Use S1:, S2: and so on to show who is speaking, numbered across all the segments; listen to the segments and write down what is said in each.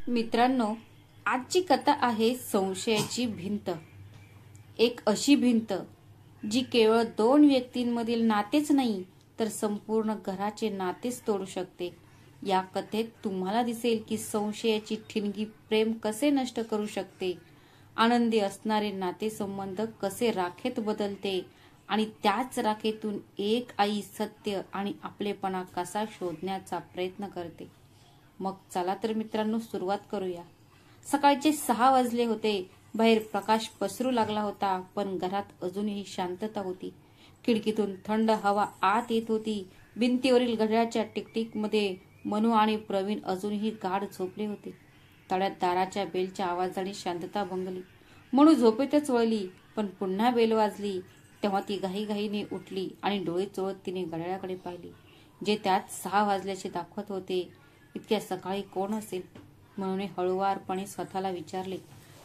S1: मित्रांनो, आजची कथा आहे संशयाची भिंत. एक अशी भिंत जी केवळ दोन व्यक्तींमधील नातेच नाही तर संपूर्ण घराचे नातेच तोडू शकते. या कथेत तुम्हाला दिसेल की संशयाची ठिणगी प्रेम कसे नष्ट करू शकते, आनंदी असणारे नातेसंबंध कसे राखेत बदलते आणि त्याच राखेतून एक आई सत्य आणि आपलेपणा कसा शोधण्याचा प्रयत्न करते. मग चला तर मित्रांनो, सुरुवात करूया. सकाळचे 6 वाजले होते. बाहेर प्रकाश पसरू लागला होता, पण घरात अजूनही शांतता होती. खिडकीतून थंड हवा आत येत होती. भिंतीवरील घड्याळाच्या टिकटिकमध्ये मनू आणि प्रवीण अजूनही गाढ झोपले होते. तळ्यात दाराच्या बेलच्या आवाजाने शांतता भंगली. मनू झोपेतच वळली, पण पुन्हा बेल वाजली तेव्हा ती घाईघाईने उठली आणि डोळे चोळत तिने घड्याळाकडे पाहिले, जे त्यात 6 वाजल्याचे दाखवत होते. इतक्या सकाळी कोण असेल, म्हणून हळुवारपणे स्वतःला विचारले.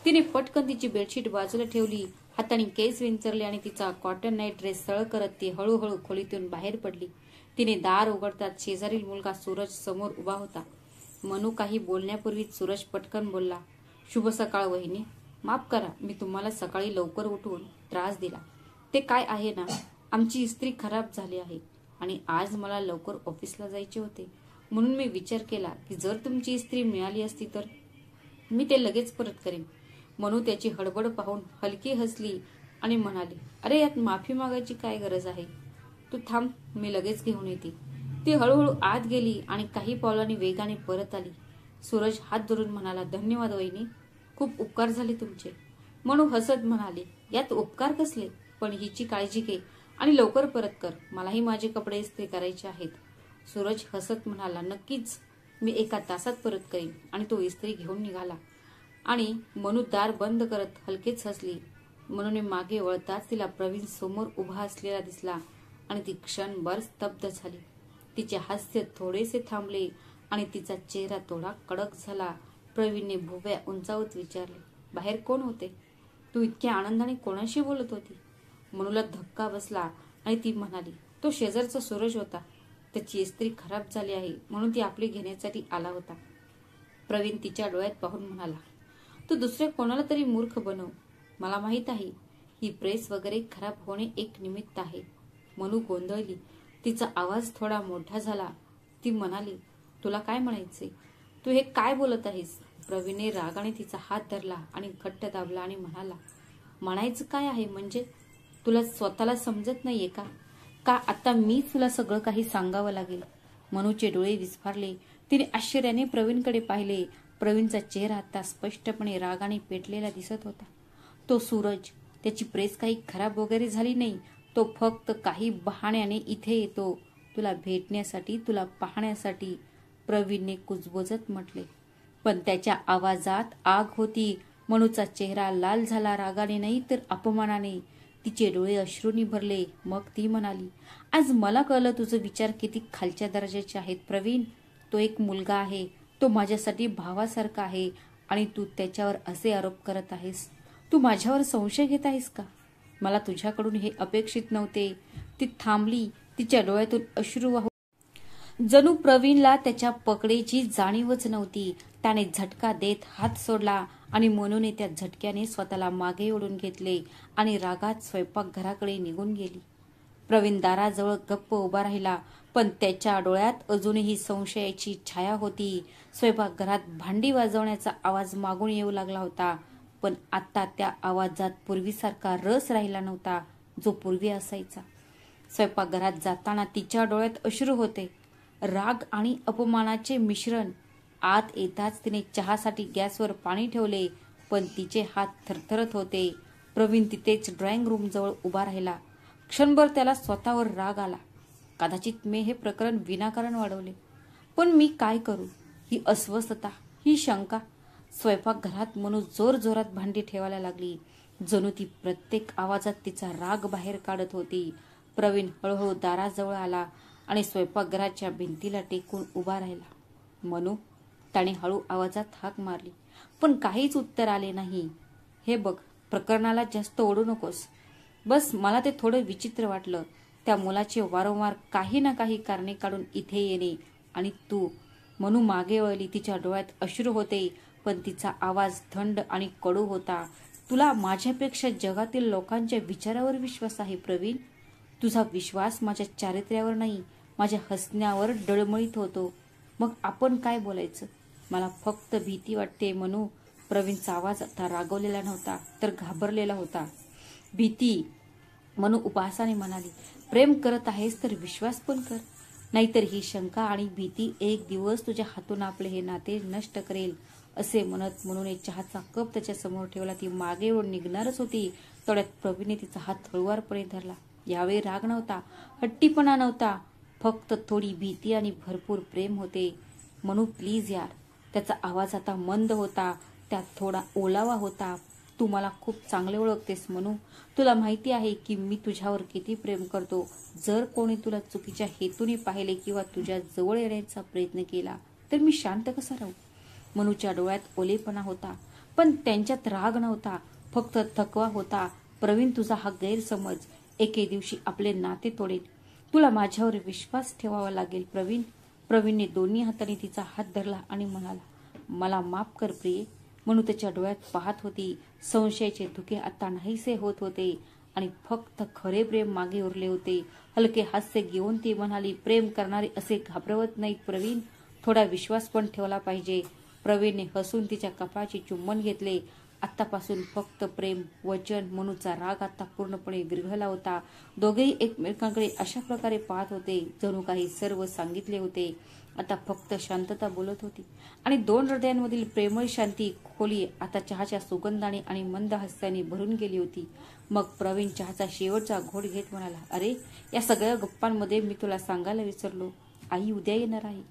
S1: तिने पटकन तिची बेडशीट बाजूला ठेवली, हाताने केस विंचरले आणि तिचा कॉटन नाईट ड्रेस सरळ करत ती हळूहळू खोलीतून बाहेर पडली. तिने दार उघडताच शेजारील मुलगा सूरज समोर उभा होता. मनू काही बोलण्यापूर्वीच सूरज पटकन बोलला, शुभ सकाळ वहिनी. माफ करा, मी तुम्हाला सकाळी लवकर उठवून त्रास दिला. ते काय आहे ना, आमची इस्त्री खराब झाली आहे आणि आज मला लवकर ऑफिसला जायचे होते, म्हणून मी विचार केला की जर तुमची इस्त्री मिळाली असती तर मी ते लगेच परत करेन. मनू त्याची हडबड पाहून हलकी हसली आणि म्हणाली, अरे यात माफी मागायची काय गरज आहे, तू थांब, मी लगेच घेऊन येते. ती हळूहळू आत गेली आणि काही पावलांनी वेगाने परत आली. सूरज हात धरून म्हणाला, धन्यवाद वहिनी, खूप उपकार झाले तुमचे. मनू हसत म्हणाली, यात उपकार कसले, पण हिची काळजी घे आणि लवकर परत कर, मलाही माझे कपडे इस्त्री करायचे आहेत. सूरज हसत म्हणाला, नक्कीच, मी 1 तासात परत करीन. आणि तो इस्त्री घेऊन निघाला आणि मनू दार बंद करत हलकेच हसली. मनूने मागे वळताच तिला प्रवीण समोर उभा असलेला दिसला आणि ती क्षणभर स्तब्ध झाली. तिचे हास्य थोडेसे थांबले आणि तिचा चेहरा थोडा कडक झाला. प्रवीणने भुवया उंचावत विचारले, बाहेर कोण होते? तू इतक्या आनंदाने कोणाशी बोलत होती? मनूला धक्का बसला आणि ती म्हणाली, तो शेजारचा सूरज होता. त्याची इस्त्री खराब झाली आहे म्हणून ती आपली घेण्यासाठी आला होता. प्रवीण तिच्या डोळ्यात पाहून म्हणाला, तू दुसऱ्या कोणाला तरी मूर्ख बनव. मला माहित आहे, ही प्रेस वगैरे खराब होणे एक निमित्त आहे. मनू गोंधळली. तिचा आवाज थोडा मोठा झाला. ती म्हणाली, तुला काय म्हणायचे? तू हे काय बोलत आहेस? प्रवीणने रागाने तिचा हात धरला आणि घट्ट दाबला आणि म्हणाला, म्हणायचं काय आहे म्हणजे? तुला स्वतःला समजत नाहीये का? का आता मी तुला सगळं काही सांगावं लागेल? मनूचे डोळे विस्फारले. तिने आश्चर्याने प्रवीणकडे पाहिले. प्रवीणचा चेहरा आता स्पष्टपणे रागाने पेटलेला दिसत होता. तो सूरज, त्याची प्रेस काही खराब वगैरे झाली नाही. तो फक्त काही बहाण्याने इथे येतो, तुला भेटण्यासाठी, तुला पाहण्यासाठी, प्रवीणने कुजबुजत म्हटले. पण त्याच्या आवाजात आग होती. मनूचा चेहरा लाल झाला, रागाने नाही तर अपमानाने. तिचे डोळे अश्रूंनी भरले. मग ती म्हणाली, आज मला कळलं तुझे विचार किती खालच्या दर्जाचे आहेत प्रवीण. तो एक मुलगा आहे, तो माझ्यासाठी भावासारखा आहे आणि तू त्याच्यावर असे आरोप करत आहेस. तू माझ्यावर संशय घेत आहेस का? मला तुझ्याकडून हे अपेक्षित नव्हते. ती थांबली. तिच्या डोळ्यातून अश्रू वाहू जणू प्रवीणला त्याच्या पकडेची जाणीवच नव्हती. त्याने झटका देत हात सोडला आणि मनूने त्या झटक्याने स्वतःला मागे ओढून घेतले आणि रागात स्वयंपाकघराकडे निघून गेली. प्रवीण दाराजवळ गप्प उभा राहिला, पण त्याच्या डोळ्यात अजूनही संशयाची छाया होती. स्वयंपाकघरात भांडी वाजवण्याचा आवाज मागून येऊ लागला होता, पण आता त्या आवाजात पूर्वीसारखा रस राहिला नव्हता, जो पूर्वी असायचा. स्वयंपाकघरात जाताना तिच्या डोळ्यात अश्रू होते, राग आणि अपमानाचे मिश्रण. आत येताच तिने चहासाठी गॅसवर पाणी ठेवले, पण तिचे हात थरथरत होते. प्रवीण तिथेच ड्रॉइंग रूम जवळ उभा राहिला. क्षणभर त्याला स्वतःवर राग आला. कदाचित मी हे प्रकरण विनाकारण वाढवले, पण मी काय करू? ही अस्वस्थता, ही शंका. स्वयंपाकघरात मनू जोरजोरात भांडी ठेवायला लागली, जणू ती प्रत्येक आवाजात तिचा राग बाहेर काढत होती. प्रवीण हळूहळू दाराजवळ आला आणि स्वयंपाकघराच्या भिंतीला टेकून उभा राहिला. मनू, त्याने हळू आवाजात हाक मारली, पण काहीच उत्तर आले नाही. हे बघ, प्रकरणाला जास्त ओढू नकोस. बस मला ते थोडं विचित्र वाटलं, त्या मुलाचे वारंवार काही ना काही कारणे काढून इथे येणे आणि तू मनू मागे वळली. तिच्या डोळ्यात अश्रू होते, पण तिचा आवाज थंड आणि कडू होता. तुला माझ्यापेक्षा जगातील लोकांच्या विचारावर विश्वास आहे प्रवीण. तुझा विश्वास माझ्या चारित्र्यावर नाही, माझ्या हसण्यावर डळमळीत होतो. मग आपण काय बोलायचं? मला फक्त भीती वाटते मनू. प्रवीणचा आवाज आता रागवलेला नव्हता, तर घाबरलेला होता. भीती? मनू उपहासाने म्हणाली. प्रेम करत आहेस तर विश्वास पण कर, नाहीतर ही शंका आणि भीती एक दिवस तुझ्या हातून आपले हे नाते नष्ट करेल. असे म्हणत मनूने चहाचा कप त्याच्या समोर ठेवला. ती मागे वळून निघणारच होती, तेवढ्यात प्रवीणने तिचा हात हळुवारपणे धरला. यावेळी राग नव्हता, हट्टीपणा नव्हता, फक्त थोडी भीती आणि भरपूर प्रेम होते. मनू प्लीज यार. त्याचा आवाज आता मंद होता, त्यात थोडा ओलावा होता. तू मला खूप चांगले ओळखतेस मनू. तुला माहिती आहे की मी तुझ्यावर किती प्रेम करतो. जर कोणी तुला चुकीच्या हेतूने पाहिले किंवा तुझ्या जवळ येण्याचा प्रयत्न केला तर मी शांत कसा राहू? मनूच्या डोळ्यात ओलेपणा होता, पण त्यांच्यात राग नव्हता, फक्त थकवा होता. प्रवीण, तुझा हा गैरसमज एके दिवशी आपले नाते तोडेल. तुला माझ्यावर विश्वास ठेवावा लागेल प्रवीण. प्रवीणने दोन्ही हातांनी तिचा हात धरला आणि म्हणाला, मला माफ कर प्रिये. मनू त्याच्या डोळ्यात पाहत होती. संशयाचे धुके आता नाहीसे होत होते आणि फक्त खरे प्रेम मागे उरले होते. हलके हास्य घेऊन ती म्हणाली, प्रेम करणारे असे घाबरवत नाहीत प्रवीण, थोडा विश्वास पण ठेवला पाहिजे. प्रवीणने हसून तिच्या कपाळाचे चुंबन घेतले. आत्तापासून फक्त प्रेम, वचन. मनूचा राग आता पूर्णपणे विरघळला होता. दोघेही एकमेकांकडे अशा प्रकारे पाहत होते जणू काही सर्व सांगितले होते. आता फक्त शांतता बोलत होती आणि दोन हृदयांमधील प्रेमळ शांती खोली आता चहाच्या सुगंधाने आणि मंद हास्याने भरून गेली होती. मग प्रवीण चहाचा शेवटचा घोट घेत म्हणाला, अरे, या सगळ्या गप्पांमध्ये मी तुला सांगायला विसरलो. आई उद्या येणार आहे.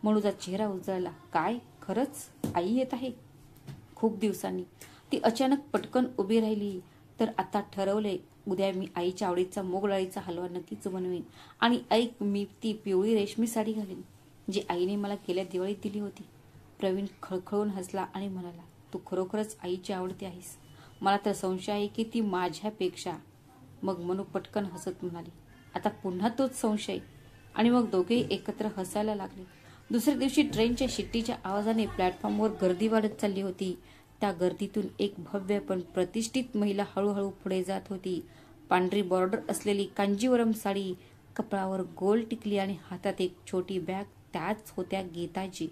S1: मनूचा चेहरा उजळला. काय? खरंच? आई येत आहे? खूप दिवसांनी. ती अचानक पटकन उभी राहिली. तर आता ठरवले, उद्या मी आईच्या आवडीचा मूग डाळीचा हलवा नक्कीच बनवेन. आणि ऐक, मी ती पिवळी रेशमी साडी घालीन जी आईने मला गेल्या दिवाळीत दिली होती. प्रवीण खळखळून हसला आणि म्हणाला, तू खरोखरच आईची आवडती आहेस. मला तर संशय आहे की ती माझ्यापेक्षा. मग मनू पटकन हसत म्हणाली, आता पुन्हा तोच संशय. आणि मग दोघेही एकत्र हसायला लागले. दुसऱ्या दिवशी ट्रेनच्या शिट्टीच्या आवाजाने प्लॅटफॉर्मवर गर्दी वाढत चालली होती. त्या गर्दीतून एक भव्य पण प्रतिष्ठित महिला हळूहळू पुढे जात होती. पांढरी बॉर्डर असलेली कांजीवरम साडी, कपाळावर गोल टिकली आणि हातात एक छोटी बॅग. त्याच होत्या गीताजी.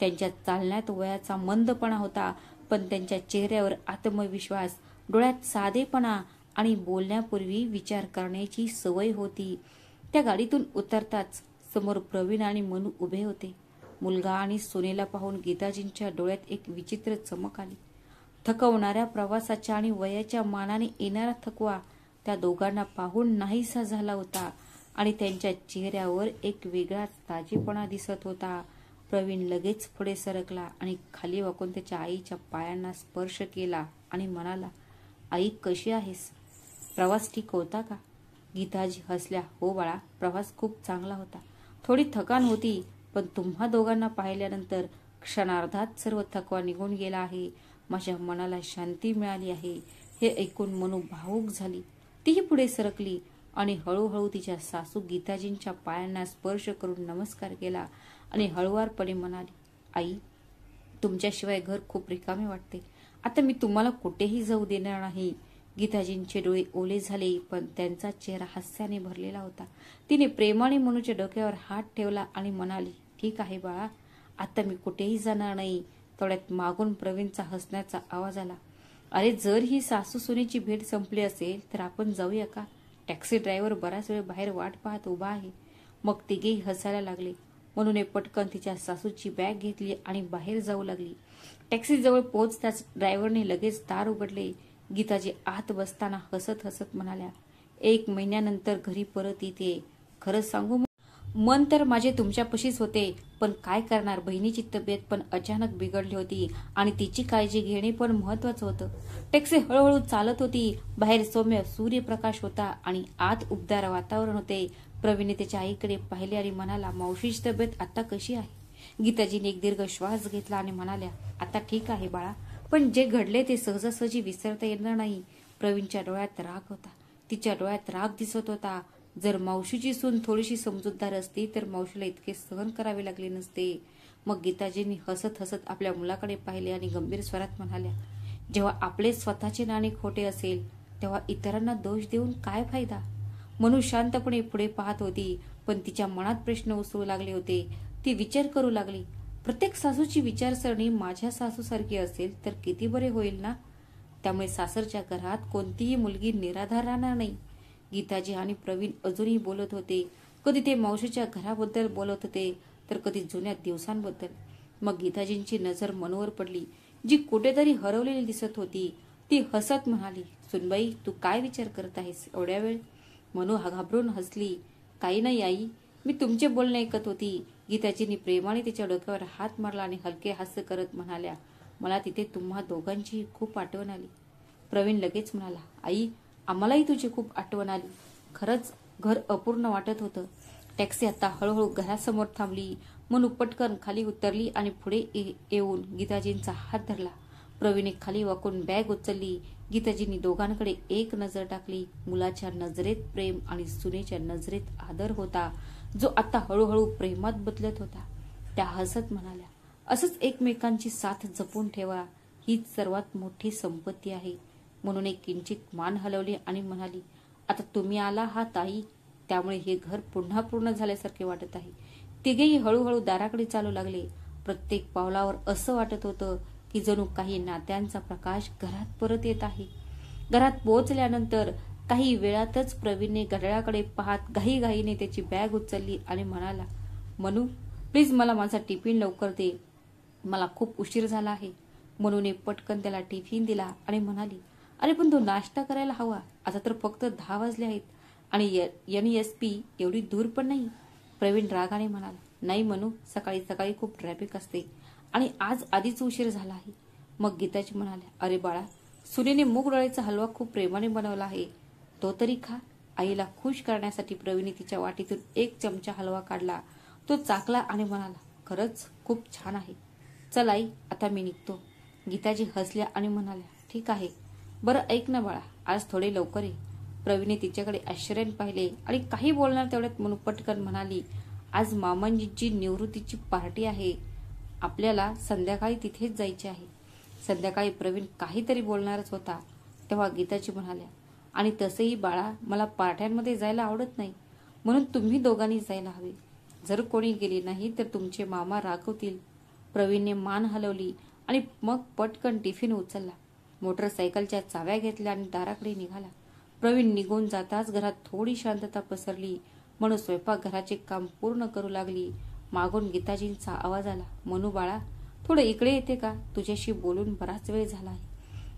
S1: त्यांच्या चालण्यात वयाचा मंदपणा होता, पण त्यांच्या चेहऱ्यावर आत्मविश्वास, डोळ्यात साधेपणा आणि बोलण्यापूर्वी विचार करण्याची सवय होती. त्या गाडीतून उतरताच समोर प्रवीण आणि मनू उभे होते. मुलगा आणि सोनेला पाहून गीताजींच्या डोळ्यात एक विचित्र चमक आली. थकवणाऱ्या प्रवासाच्या आणि वयाच्या मानाने येणारा थकवा त्या दोघांना पाहून नाहीसा झाला होता आणि त्यांच्या चेहऱ्यावर एक वेगळाच ताजेपणा दिसत होता. प्रवीण लगेच पुढे सरकला आणि खाली वाकून त्याच्या आईच्या पायांना स्पर्श केला आणि म्हणाला, आई कशी आहेस? प्रवास ठीक होता का? गीताजी हसल्या. हो बाळा, प्रवास खूप चांगला होता. थोडी थकान होती, पण तुम्हा दोघांना पाहिल्यानंतर क्षणार्धात सर्व थकवा निघून गेला आहे. माझ्या मनाला शांती मिळाली आहे. हे ऐकून मनू भावूक झाली. तीही पुढे सरकली आणि हळूहळू तिच्या सासू गीताजींच्या पायांना स्पर्श करून नमस्कार केला आणि हळुवारपणे म्हणाली, आई, तुमच्याशिवाय घर खूप रिकामे वाटते. आता मी तुम्हाला कुठेही जाऊ देणार नाही. गीताजींचे डोळे ओले झाले, पण त्यांचा चेहरा हास्याने भरलेला होता. तिने प्रेमाने मनूच्या डोक्यावर हात ठेवला आणि म्हणाली, ठीक आहे बाळा, आता मी कुठेही जाणार नाही. थोड्यात मागून प्रवीणचा हसण्याचा आवाज आला. अरे, जर ही सासू सुनेची भेट संपली असेल तर आपण जाऊया का? टॅक्सी ड्रायव्हर बराच वेळ बाहेर वाट पाहत उभा आहे. मग तिघेही हसायला लागले. मनूने पटकन तिच्या सासूची बॅग घेतली आणि बाहेर जाऊ लागली. टॅक्सीजवळ पोहोचताच ड्रायव्हरने लगेच दार उघडले. गीताजी आत बसताना हसत हसत म्हणाल्या, 1 महिन्यानंतर घरी परत येते. खरंच सांगू, मन तर माझे तुमच्यापाशीच होते, पण काय करणार, बहिणीची तब्येत पण अचानक बिघडली होती आणि तिची काळजी घेणे पण महत्वाचं होतं. टॅक्सी हळूहळू चालत होती. बाहेर सौम्य सूर्यप्रकाश होता आणि आत उबदार वातावरण होते. प्रवीणने त्याच्या आईकडे पाहिले आणि म्हणाला, मावशीची तब्येत आता कशी आहे? गीताजीने एक दीर्घ श्वास घेतला आणि म्हणाल्या, आता ठीक आहे बाळा, पण जे घडले ते सहजासहजी विसरता येणार नाही. प्रवीणच्या डोळ्यात राग होता. तिच्या डोळ्यात राग दिसत होता. जर मावशीची सून थोडीशी समजूतदार असती तर मावशीला इतके सहन करावे लागले नसते. मग गीताजींनी हसत हसत आपल्या मुलाकडे पाहिले आणि गंभीर स्वरात म्हणाल्या, जेव्हा आपले स्वतःचे नाणे खोटे असेल तेव्हा इतरांना दोष देऊन काय फायदा? मनू शांतपणे पुढे पाहत होती, पण तिच्या मनात प्रश्न उसळू लागले होते. ती विचार करू लागली, प्रत्येक सासूची विचारसरणी माझ्या सासूसारखी असेल तर किती बरे होईल ना. त्यामुळे सासरच्या घरात कोणतीही मुलगी निराधार राहणार नाही. गीताजी आणि प्रवीण अजूनही बोलत होते. कधी ते मावशीच्या घराबद्दल बोलत होते तर कधी जुन्या दिवसांबद्दल. मग गीताजींची नजर मनूवर पडली, जी कुठेतरी हरवलेली दिसत होती. ती हसत म्हणाली, सुनबाई, तू काय विचार करत आहेस एवढ्या वेळ? मनू घाबरून हसली. काही नाही आई, मी तुमचे बोलणे ऐकत होती. गीताजींनी प्रेमाने तिच्या डोक्यावर हात मारला आणि हलके हास्य करत म्हणाल्या, मला तिथे तुम्हा दोघांची खूप आठवण आली. प्रवीण लगेच म्हणाला, आई, आम्हालाही तुझी खूप आठवण आली. खरंच घर अपूर्ण वाटत होतं. टॅक्सी आता हळूहळू घरासमोर थांबली. मनू पटकन खाली उतरली आणि पुढे येऊन गीताजींचा हात धरला. प्रवीणे खाली वाकून बॅग उचलली. गीताजींनी दोघांकडे एक नजर टाकली. मुलाच्या नजरेत प्रेम आणि सुनेच्या नजरेत आदर होता, जो आता हळूहळू प्रेमात बदलत होता. त्या हसत म्हणाल्या, असंच एकमेकांची साथ जपून ठेवा, हीच सर्वात मोठी संपत्ती आहे. म्हणून एक किंचित मान हलवली आणि म्हणाली, आता तुम्ही आला आहात आई, त्यामुळे हे घर पुन्हा पूर्ण झाल्यासारखे वाटत आहे. तिघेही हळूहळू दाराकडे चालू लागले. प्रत्येक पावलावर असं वाटत होतं की जणू काही नात्यांचा प्रकाश घरात परत येत आहे. घरात पोहोचल्यानंतर काही वेळातच प्रवीणने घड्याळाकडे पाहत घाईघाईने त्याची बॅग उचलली आणि म्हणाला, मनू, प्लीज मला माझा टिफिन लवकर दे, मला खूप उशीर झाला आहे. मनूने पटकन त्याला टिफिन दिला आणि म्हणाली, अरे पण तो नाश्ता करायला हवा, आता तर फक्त 10 वाजले आहेत आणि NSP एवढी दूर पण नाही. प्रवीण रागाने म्हणाला, नाही मनू, सकाळी सकाळी खूप ट्रॅफिक असते आणि आज आधीच उशीर झाला आहे. मग गीताजी म्हणाल्या, अरे बाळा, सुनेने मूग डाळीचा हलवा खूप प्रेमाने बनवला आहे, तो तरी खा. आईला खुश करण्यासाठी प्रवीणे तिच्या वाटीतून 1 चमचा हलवा काढला. तो चाखला आणि म्हणाला, खरंच खूप छान आहे. चल आई, आता मी निघतो. गीताजी हसल्या आणि म्हणाल्या, ठीक आहे. बरं ऐक ना बाळा, आज थोडे लवकर ये. प्रवीणे तिच्याकडे आश्चर्याने पाहिले आणि काही बोलणार तेवढ्यात मनू पटकन म्हणाली, आज मामांजींची निवृत्तीची पार्टी आहे, आपल्याला संध्याकाळी तिथेच जायचे आहे. संध्याकाळी प्रवीण काहीतरी बोलणारच होता तेव्हा गीताजी म्हणाल्या, आणि तसेही बाळा, मला पार्ट्यांमध्ये जायला आवडत नाही, म्हणून तुम्ही दोघांनी जायला हवे. जर कोणी गेले नाही तर तुमचे मामा रागवतील. प्रवीणने मान हलवली आणि मग पटकन टिफिन उचलला. मोटरसायकलच्या चाव्या घेतल्या आणि दाराकडे निघाला. प्रवीण निघून जाताच घरात थोडी शांतता पसरली. मनू स्वयंपाकघराचे काम पूर्ण करू लागली. मागून गीताजींचा आवाज आला, मनू बाळा, थोडं इकडे येते का? तुझ्याशी बोलून बराच वेळ झाला आहे.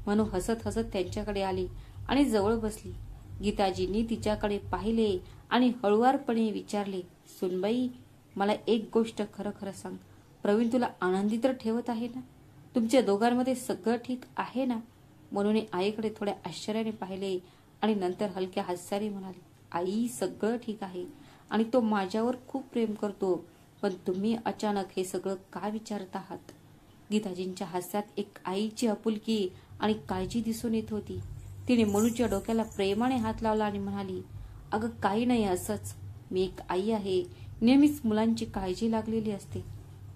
S1: मनू हसत हसत त्यांच्याकडे आली आणि जवळ बसली. गीताजींनी तिच्याकडे पाहिले आणि हळुवारपणे विचारले, सुनबाई, मला एक गोष्ट खरं खरं सांग, प्रवीण तुला आनंदी तर ठेवत आहे ना? तुमच्या दोघांमध्ये सगळं ठीक आहे ना? मनूने आईकडे थोड्या आश्चर्याने पाहिले आणि नंतर हलक्या हास्याने म्हणाली, आई, सगळं ठीक आहे आणि तो माझ्यावर खूप प्रेम करतो, पण तुम्ही अचानक हे सगळं का विचारत आहात? गीताजींच्या हास्यात एक आईची आपुलकी आणि काळजी दिसून येत होती. तिने मनूच्या डोक्याला प्रेमाने हात लावला आणि म्हणाली, अगं काही नाही, असंच. मी एक आई आहे, नेहमीच मुलांची काळजी लागलेली असते.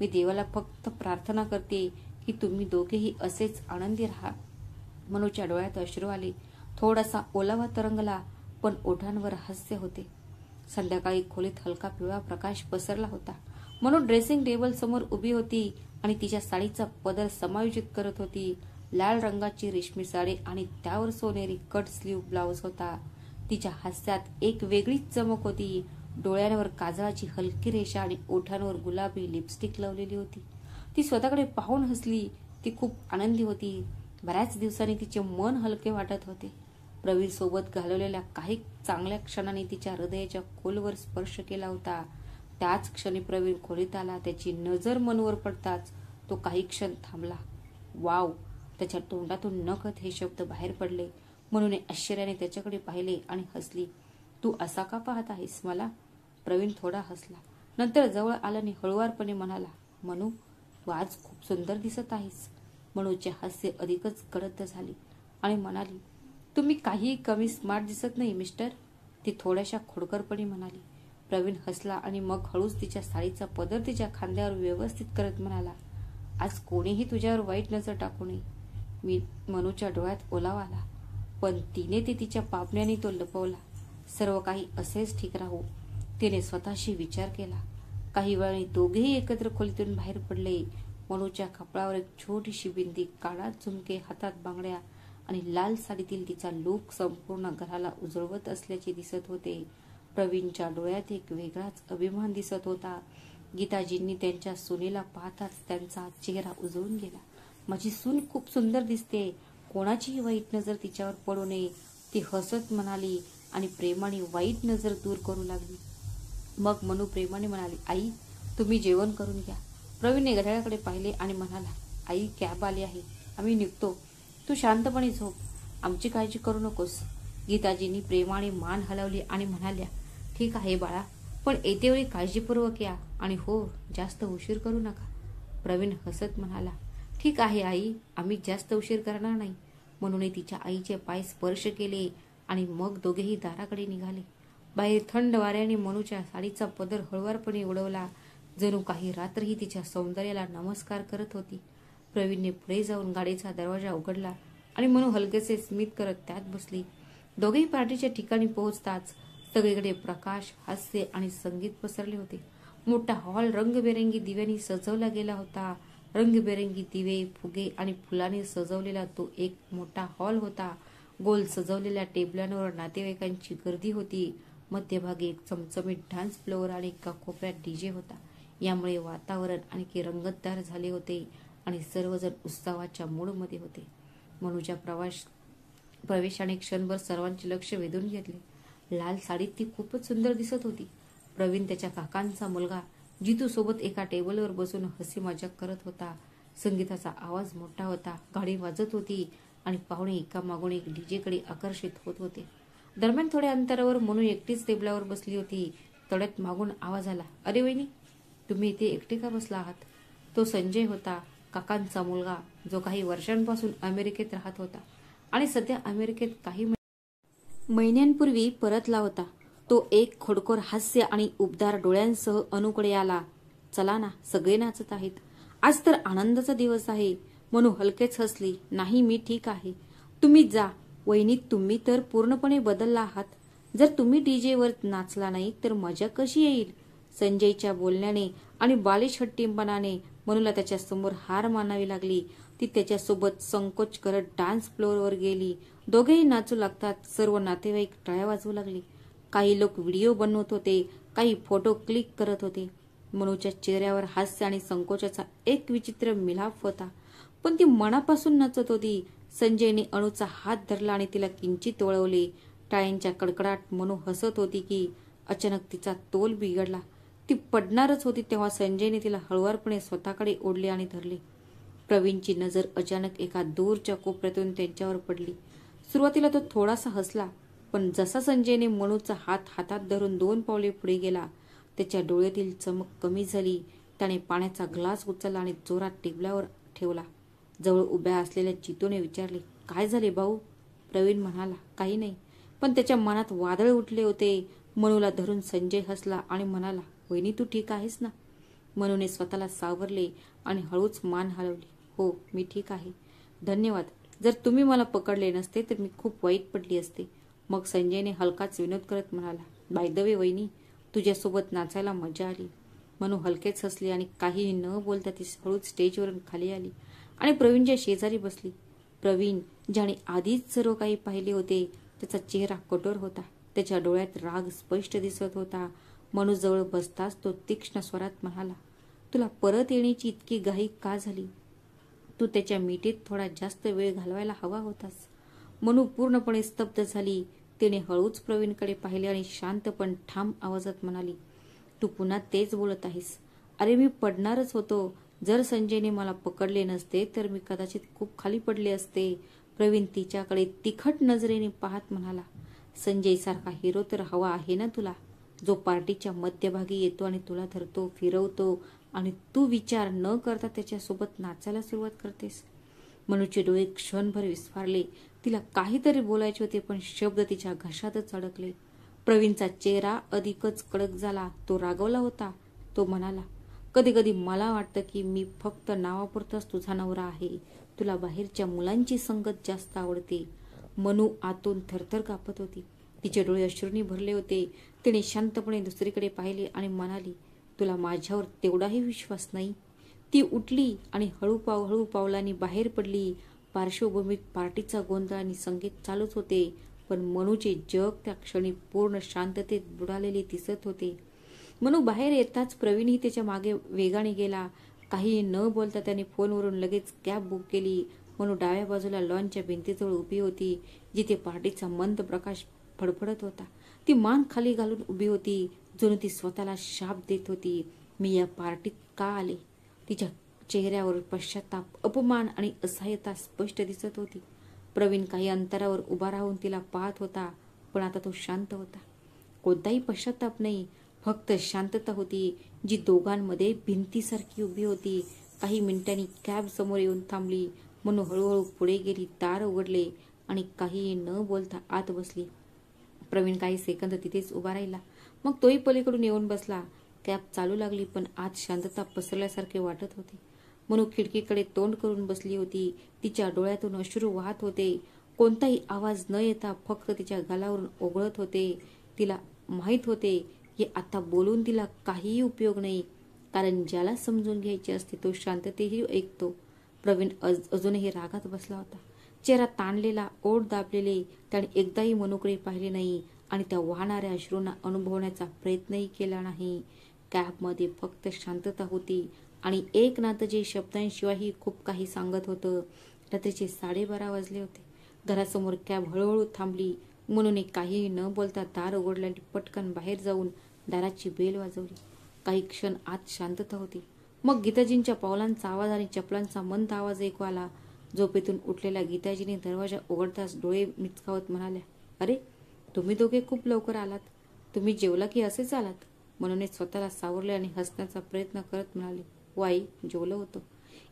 S1: मी देवाला फक्त प्रार्थना करते की तुम्ही दोघेही असेच आनंदी राहा. मनूच्या डोळ्यात अश्रू आले. थोडासा ओलावा तरंगला, पण ओठांवर हास्य होते. संध्याकाळी खोलीत हलका पिवळा प्रकाश पसरला होता. मनू ड्रेसिंग टेबल समोर उभी होती आणि तिच्या साडीचा पदर समायोजित करत होती. लाल रंगाची रेशमी साडी आणि त्यावर सोनेरी कट स्लीव्ह ब्लाउज होता. तिच्या हास्यात एक वेगळीच चमक होती. डोळ्यांवर काजळाची हलकी रेषा आणि ओठांवर गुलाबी लिपस्टिक लावलेली होती. ती स्वतःकडे पाहून हसली. ती खूप आनंदी होती. बऱ्याच दिवसांनी तिचे मन हलके वाटत होते. प्रवीण सोबत घालवलेल्या काही चांगल्या क्षणांनी तिच्या हृदयाच्या खोलवर स्पर्श केला होता. त्याच क्षणी प्रवीण खोलीत आला. त्याची नजर मनूवर पडताच तो काही क्षण थांबला. वाव, त्याच्या तोंडातून नकळत हे शब्द बाहेर पडले. मनूने आश्चर्याने त्याच्याकडे पाहिले आणि हसली. तू असा का पाहत आहेस मला? प्रवीण थोडा हसला, नंतर जवळ आला आणि हळुवारपणे म्हणाला, मनू, तू आज खूप सुंदर दिसत आहेस. मनूचे हास्य अधिकच गडद झाले आणि म्हणाली, तुम्ही काही कमी स्मार्ट दिसत नाही मिस्टर. ती थोड्याशा खोडकरपणे म्हणाली, प्रवीण हसला आणि मग हळूच तिच्या साडीचा पदर तिच्या खांद्यावर व्यवस्थित करत म्हणाला, आज कोणीही तुझ्यावर वाईट नजर टाकू नये. मी मनूच्या डोळ्यात ओलावा आला, पण तिने ते तिच्या पापण्याने तो लपवला. सर्व काही असेच ठीक राहू, तिने स्वतःशी विचार केला. काही वेळाने दोघेही एकत्र खोलीतून बाहेर पडले. मनूच्या कपडावर एक छोटीशी बिंदी, कानात झुमके, हातात बांगड्या आणि लाल साडीतील तिचा लूक संपूर्ण घराला उजळवत असल्याचे दिसत होते. प्रवीणच्या डोळ्यात एक वेगळाच अभिमान दिसत होता. गीताजींनी त्यांच्या सुनेला पाहताच त्यांचा चेहरा उजळून गेला. माझी सून खूप सुंदर दिसते, कोणाचीही वाईट नजर तिच्यावर पडू नये, ती हसत म्हणाली आणि प्रेमाने वाईट नजर दूर करू लागली. मग मनू प्रेमाने म्हणाली, आई तुम्ही जेवण करून घ्या. प्रवीणने घड्याळाकडे पाहिले आणि म्हणाला, आई कॅब आली आहे, आम्ही निघतो, तू शांतपणे झोप, आमची काळजी करू नकोस. गीताजींनी प्रेमाने मान हलवली आणि म्हणाल्या, ठीक आहे बाळा, पण येते वेळी काळजीपूर्वक या आणि हो, जास्त उशीर करू नका. प्रवीण हसत म्हणाला, ठीक आहे आई, आम्ही जास्त उशीर करणार नाही. म्हणून तिच्या आईचे पाय स्पर्श केले आणि मग दोघेही दाराकडे निघाले. बाहेर थंड वाऱ्याने मनूच्या साडीचा पदर हळुवारपणे उडवला, जणू काही रात्रही तिच्या सौंदर्याला नमस्कार करत होती. प्रवीणने पुढे जाऊन गाडीचा दरवाजा उघडला आणि मनू हलकेसे स्मित करत त्यात बसली. दोघेही पार्टीच्या ठिकाणी पोहोचताच सगळीकडे प्रकाश, हास्य आणि संगीत पसरले होते. मोठा हॉल रंगबेरंगी दिव्यांनी सजवला गेला होता. रंगबेरंगी दिवे, फुगे आणि फुलांनी सजवलेला तो एक मोठा हॉल होता. गोल सजवलेल्या टेबलांवर नातेवाईकांची गर्दी होती. मध्यभागी एक चमचमीत डान्स फ्लोअर आणि एका कोपऱ्यात डीजे होता. यामुळे वातावरण आणखी रंगतदार झाले होते आणि सर्वजण उत्सवाच्या मूडमध्ये होते. मनूच्या प्रवेशाने क्षणभर सर्वांचे लक्ष वेधून घेतले. लाल साडीत ती खूपच सुंदर दिसत होती. प्रवीण त्याच्या काकांचा मुलगा जितू सोबत एका टेबलवर बसून हसी मजाक करत होता. संगीताचा आवाज मोठा होता, गाडी वाजत होती आणि पाहुणे एकामागून एक डीजेकडे आकर्षित होत होते. दरम्यान थोड्या अंतरावर मनू एकटीच टेबलावर बसली होती. तोड्यात मागून आवाज आला, अरे वहिनी, तुम्ही इथे एकटे का बसला आहात? तो संजय होता, काकांचा मुलगा, जो काही वर्षांपासून अमेरिकेत राहत होता आणि सध्या अमेरिकेत काही महिन्यांपूर्वी परतला होता. तो एक खोडकर हास्य आणि उबदार डोळ्यांसह अनुकडे आला. चला ना, सगळे नाचत आहेत, आज तर आनंदाचा दिवस आहे. मनू हलकेच हसली, नाही मी ठीक आहे, तुम्हीच जा. वहिनी, तुम्ही तर पूर्णपणे बदलला आहात. जर तुम्ही डीजेवर नाचला नाही तर मजा कशी येईल? संजयच्या बोलण्याने आणि बालिश हट्टीपणाने मनूला त्याच्या समोर हार मानावी लागली. ती त्याच्यासोबत संकोच करत डान्स फ्लोअरवर गेली. दोघेही नाचू लागतात. सर्व नातेवाईक टाळ्या वाजवू लागले. काही लोक व्हिडिओ बनवत होते, काही फोटो क्लिक करत होते. मनूच्या चेहऱ्यावर हास्य आणि संकोचाचा एक विचित्र मिलाप होता, पण ती मनापासून नाचत होती. संजयने अनुचा हात धरला आणि तिला किंचित वळवले. टाळ्यांच्या कडकडाट मनू हसत होती की अचानक तिचा तोल बिघडला. ती पडणारच होती तेव्हा संजयने तिला हळुवारपणे स्वतःकडे ओढले आणि धरले. प्रवीणची नजर अचानक एका दूरच्या कोपऱ्यातून त्यांच्यावर पडली. सुरुवातीला तो थोडासा हसला, पण जसा संजयने मनूचा हात हातात धरून 2 पावले पुढे गेला, त्याच्या डोळ्यातील चमक कमी झाली. त्याने पाण्याचा ग्लास उचलला आणि जोरात टेबलावर ठेवला. जवळ उभ्या असलेल्या जितूने विचारले, काय झाले भाऊ? प्रवीण म्हणाला, काही नाही, पण त्याच्या मनात वादळ उठले होते. मनूला धरून संजय हसला आणि म्हणाला, वहिनी तू ठीक आहेस ना? मनूने स्वतःला सावरले आणि हळूच मान हलवली. हो, मी ठीक आहे, धन्यवाद. जर तुम्ही मला पकडले नसते तर मी खूप वाईट पडली असते. मग संजयने हलकाच विनोद करत म्हणाला, बाय द वे वहिनी, तुझ्यासोबत नाचायला मजा आली. मनू हलकेच हसली आणि काहीही न बोलता ती हळूच स्टेजवरून खाली आली आणि प्रवीणच्या शेजारी बसली. प्रवीण, ज्याने आधीच सर्व काही पाहिले होते, त्याचा चेहरा कठोर होता. त्याच्या डोळ्यात राग स्पष्ट दिसत होता. मनू जवळ बसताच तो तीक्ष्ण स्वरात म्हणाला, तुला परत येण्याची इतकी घाई का झाली? तू त्याच्या मिठीत थोडा जास्त वेळ घालवायला हवा होतास. मनू पूर्णपणे स्तब्ध झाली. तिने हळूच प्रवीणकडे पाहिले आणि शांत पण ठाम आवाजात म्हणाली, तू पुन्हा तेच बोलत आहेस. अरे मी पडणारच होतो. जर संजयने मला पकडले नसते तर मी कदाचित खूप खाली पडले असते. प्रवीण तिच्याकडे तिखट नजरेने पाहत म्हणाला, संजय सारखा हिरो तर हवा आहे ना तुला, जो पार्टीच्या मध्यभागी येतो आणि तुला धरतो, फिरवतो आणि तू विचार न करता त्याच्यासोबत नाचायला सुरुवात करतेस. मनूचे डोळे क्षणभर विस्फारले. तिला काहीतरी बोलायचे होते पण शब्द तिच्या घशातच अडकले. प्रवीणचा चेहरा अधिकच कडक झाला. तो रागवला होता. तो म्हणाला, कधी कधी मला वाटतं की मी फक्त नावापुरताच तुझा नवरा आहे. तुला बाहेरच्या मुलांची संगत जास्त आवडते. मनू आतून थरथर कापत होती. तिचे डोळे अश्रूंनी भरले होते. तिने शांतपणे दुसरीकडे पाहिले आणि म्हणाली, तुला माझ्यावर तेवढाही विश्वास नाही? ती उठली आणि हळू पावलांनी बाहेर पडली. पार्श्वभूमीत पार्टीचा गोंधळ आणि संगीत चालूच होते, पण मनूचे जग त्या क्षणी पूर्ण शांततेत बुडालेले दिसत होते. मनू बाहेर येताच प्रवीणही त्याच्या मागे वेगाने गेला. काही न बोलता त्याने फोनवरून लगेच कॅब बुक केली. मनू डाव्या बाजूला लॉनच्या भिंतीजवळ उभी होती, जिथे पार्टीचा मंद प्रकाश फडफडत होता. ती मान खाली घालून उभी होती, जणू ती स्वतःला शाप देत होती. मी या पार्टीत का आले? तिच्या चेहऱ्यावर पश्चाताप, अपमान आणि असहाय्यता स्पष्ट दिसत होती. प्रवीण काही अंतरावर उभा राहून तिला पाहत होता, पण आता तो शांत होता. कोणताही पश्चाताप नाही, फक्त शांतता होती, जी दोघांमध्ये भिंतीसारखी उभी होती. काही मिनिटांनी कॅब समोर येऊन थांबली. मनू हळूहळू पुढे गेली. दार उघडले आणि काही न बोलता आत बसली. प्रवीण काही सेकंद तिथेच उभा राहिला. मग तोही पलीकडून येऊन बसला. कॅब चालू लागली, पण आत शांतता पसरल्यासारखे वाटत होते. मनू खिडकीकडे तोंड करून बसली होती. तिच्या डोळ्यातून अश्रू वाहत होते. कोणताही आवाज न येता फक्त तिच्या गालावरून ओघळत होते. तिला माहीत होते की आता बोलून तिला काहीही उपयोग नाही, कारण ज्याला समजून घ्यायचे असते तो शांततेही ऐकतो. प्रवीण अजूनही रागात बसला होता. चेहरा ताणलेला, ओठ दाबलेले. त्याने एकदाही मनूकडे पाहिले नाही आणि त्या वाहणाऱ्या अश्रूंना अनुभवण्याचा प्रयत्नही केला नाही. कॅबमध्ये फक्त शांतता होती आणि एक नातं जे शब्दांशिवायही खूप काही सांगत होतं. रात्रीचे 12:30 वाजले होते. घरासमोर कॅब हळूहळू थांबली. मनूने काहीही न बोलता दार उघडले आणि पटकन बाहेर जाऊन दाराची बेल वाजवली. काही क्षण आत शांतता होती. मग गीताजींच्या पावलांचा आवाज आणि चपलांचा मंद आवाज ऐकू आला. झोपेतून उठलेल्या गीताजीने दरवाजा उघडताच डोळे मिचकावत म्हणाल्या, अरे, तुम्ही दोघे खूप लवकर आलात. तुम्ही जेवला की असेच आलात? मनूने स्वतःला सावरले आणि हसण्याचा प्रयत्न करत म्हणाले, वाई, जेवलो होतो.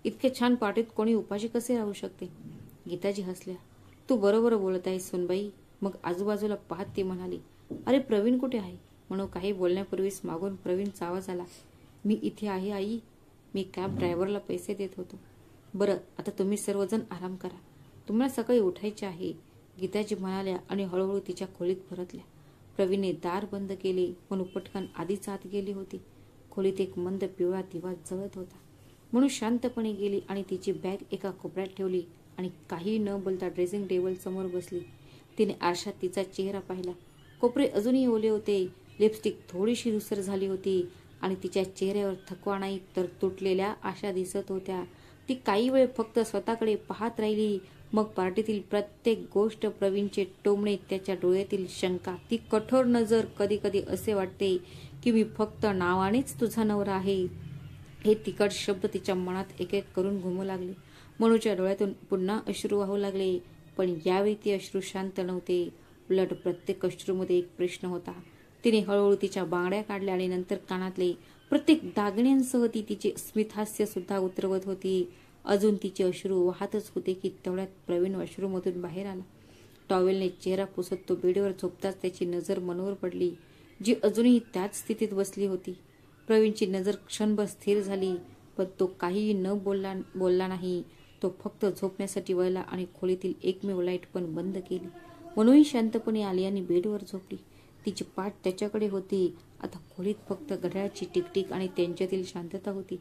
S1: इतके छान पार्टीत कोणी उपाशी कसे राहू शकते? गीताजी हसल्या. तू बरोबर बोलत आहेस सुनबाई. मग आजूबाजूला पाहत ती म्हणाली, अरे, प्रवीण कुठे आहे? म्हणून काही बोलण्यापूर्वीच मागून प्रवीणचा आवाज आला, मी इथे आहे आई. मी कॅब ड्रायव्हरला पैसे देत होतो. बरं, आता तुम्ही सर्वजण आराम करा. तुम्हाला सकाळी उठायचे आहे, गीताजी म्हणाल्या आणि हळूहळू तिच्या खोलीत परतल्या. प्रवीणने दार बंद केले. मनू पटकन आधीच आत गेली होती. खोलीत एक मंद पिवळा दिवा जळत होता. मनू शांतपणे गेली आणि तिची बॅग एका कोपऱ्यात ठेवली आणि काही न बोलता ड्रेसिंग टेबल समोर बसली. तिने आरशात तिचा चेहरा पाहिला. कोपरे अजूनही ओले होते. लिपस्टिक थोडीशी धूसर झाली होती आणि तिच्या चेहऱ्यावर थकवा नाही तर तुटलेल्या आशा दिसत होत्या. ती काही वेळ फक्त स्वतःकडे पाहत राहिली. मग पार्टीतील प्रत्येक गोष्ट, प्रवीणचे टोमणे, त्याच्या डोळ्यातील शंका, ती कठोर नजर, कधी कधी असे वाटते की मी फक्त नावानेच तुझा नवरा आहे, हे तिखट शब्द तिच्या मनात एक एक करून घुमू लागले. मनूच्या डोळ्यातून पुन्हा अश्रू वाहू लागले, पण यावेळी ते अश्रू शांत नव्हते. उलट प्रत्येक अश्रूमध्ये एक प्रश्न होता. तिने हळूहळू तिच्या बांगड्या काढल्या आणि नंतर कानातले प्रत्येक दागिन्यांसह ती तिचे स्मितहास्य सुद्धा उतरवत होती. अजून तिचे अश्रू वाहतच होते की तेवढ्यात प्रवीण अश्रूमधून बाहेर आला. टॉवेलने चेहरा पुसत तो बेडवर झोपताच त्याची नजर मनूवर पडली, जी अजूनही त्याच स्थितीत बसली होती. प्रवीणची नजर क्षणभर स्थिर झाली, पण तो काहीही न बोलला नाही. तो फक्त झोपण्यासाठी वळला आणि खोलीतील एकमेव लाईट पण बंद केली. मनूही शांतपणे आली आणि बेडवर झोपली. तिची पाठ त्याच्याकडे होती. आता खोलीत फक्त घड्याळाची टिकटिक आणि त्यांच्यातील शांतता होती.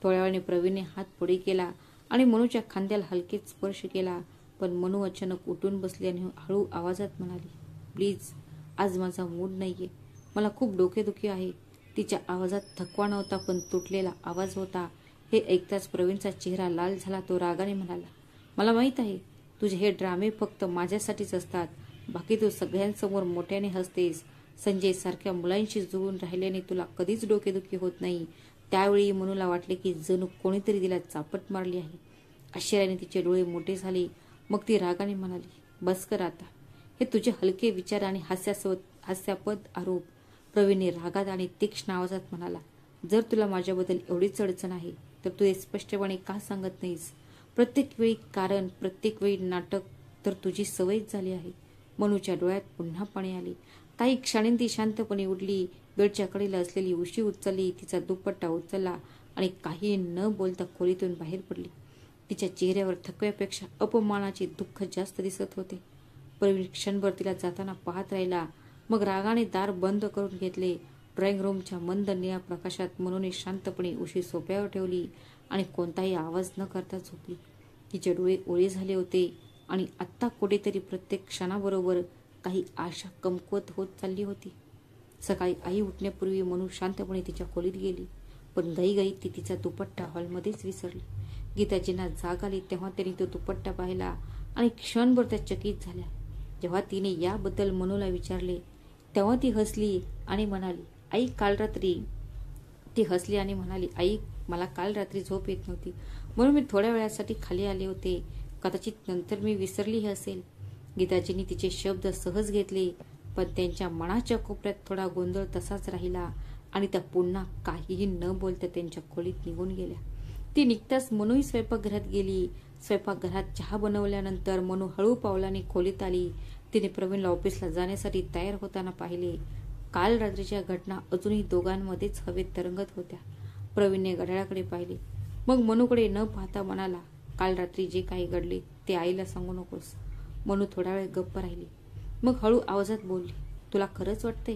S1: थोड्या वेळाने प्रवीणने हात पुढे केला आणि मनूच्या खांद्याला हलकेच स्पर्श केला. पण मनू अचानक उठून बसली आणि हळू आवाजात म्हणाली, प्लीज, आज माझा मूड नाहीये. मला खूप डोकेदुखी आहे. तिच्या आवाजात थकवा नव्हता, पण तुटलेला आवाज होता. हे ऐकताच प्रवीणचा चेहरा लाल झाला. तो रागाने म्हणाला, मला माहित आहे, तुझे हे ड्रामे फक्त माझ्यासाठीच असतात. बाकी तू सगळ्यांसमोर मोठ्याने हसतेस. संजय सारख्या मुलांशी जुळून राहिल्याने तुला कधीच डोकेदुखी होत नाही. त्यावेळी मनूला वाटले की जणू कोणीतरी तिला चापट मारली आहे. आश्चर्याने तिचे डोळे मोठे झाले. मग ती रागाने म्हणाली, बस कर आता. हे तुझे हलके विचार आणि हास्यास्पद आरोप. प्रवीणने रागात आणि तीक्ष्ण आवाजात म्हणाला, जर तुला माझ्याबद्दल एवढीच अडचण आहे तर तू हे स्पष्टपणे का सांगत नाहीस? प्रत्येक वेळी कारण, प्रत्येक वेळी नाटक तर तुझी सवयच झाली आहे. मनूच्या डोळ्यात पुन्हा पाणी आले. काही क्षणी ती शांतपणे उठली, बेडच्या कडेला असलेली उशी उचलली, तिचा दुपट्टा उचलला आणि काही न बोलता खोलीतून बाहेर पडली. तिच्या चेहऱ्यावर थकव्यापेक्षा अपमानाचे दुःख जास्त दिसत होते. प्रवीण क्षणभर तिला जाताना पाहत राहिला, मग रागाने दार बंद करून घेतले. ड्रॉइंग रूमच्या मंद निळ्या प्रकाशात मनूने शांतपणे उशी सोफ्यावर ठेवली आणि कोणताही आवाज न करता झोपली. तिचे डोळे ओले झाले होते आणि आत्ता कुठेतरी प्रत्येक क्षणाबरोबर काही आशा कमकुवत होत चालली होती. सकाळी आई उठण्यापूर्वी मनू शांतपणे तिच्या खोलीत गेली, पण घाईघाईत ती तिचा दुपट्टा हॉलमध्येच विसरली. गीताजींना जाग आली तेव्हा त्यांनी तो दुपट्टा पाहिला आणि क्षणभर त्या चकित झाल्या. जेव्हा तिने याबद्दल मनूला विचारले तेव्हा ती हसली आणि म्हणाली, आई मला काल रात्री झोप येत नव्हती, म्हणून मी थोड्या वेळासाठी खाली आले होते. कदाचित नंतर मी विसरलीही असेल. गीताजींनी तिचे शब्द सहज घेतले, पण त्यांच्या मनाच्या कोपऱ्यात थोडा गोंधळ तसाच राहिला आणि त्या पुन्हा काहीही न बोलता त्यांच्या खोलीत निघून गेल्या. ती निघताच मनूही स्वयंपाकघरात गेली. स्वयंपाकघरात चहा बनवल्यानंतर मनू हळू पावलाने खोलीत आली. तिने प्रवीणला ऑफिसला जाण्यासाठी तयार होताना पाहिले. काल रात्रीच्या घटना अजूनही दोघांमध्येच हवेत तरंगत होत्या. प्रवीणने घड्याळाकडे पाहिले, मग मनूकडे न पाहता म्हणाला, काल रात्री जे काही घडले ते आईला सांगू नकोस. मनू थोडा वेळ गप्प राहिली, मग हळू आवाजात बोलली, तुला खरंच वाटतंय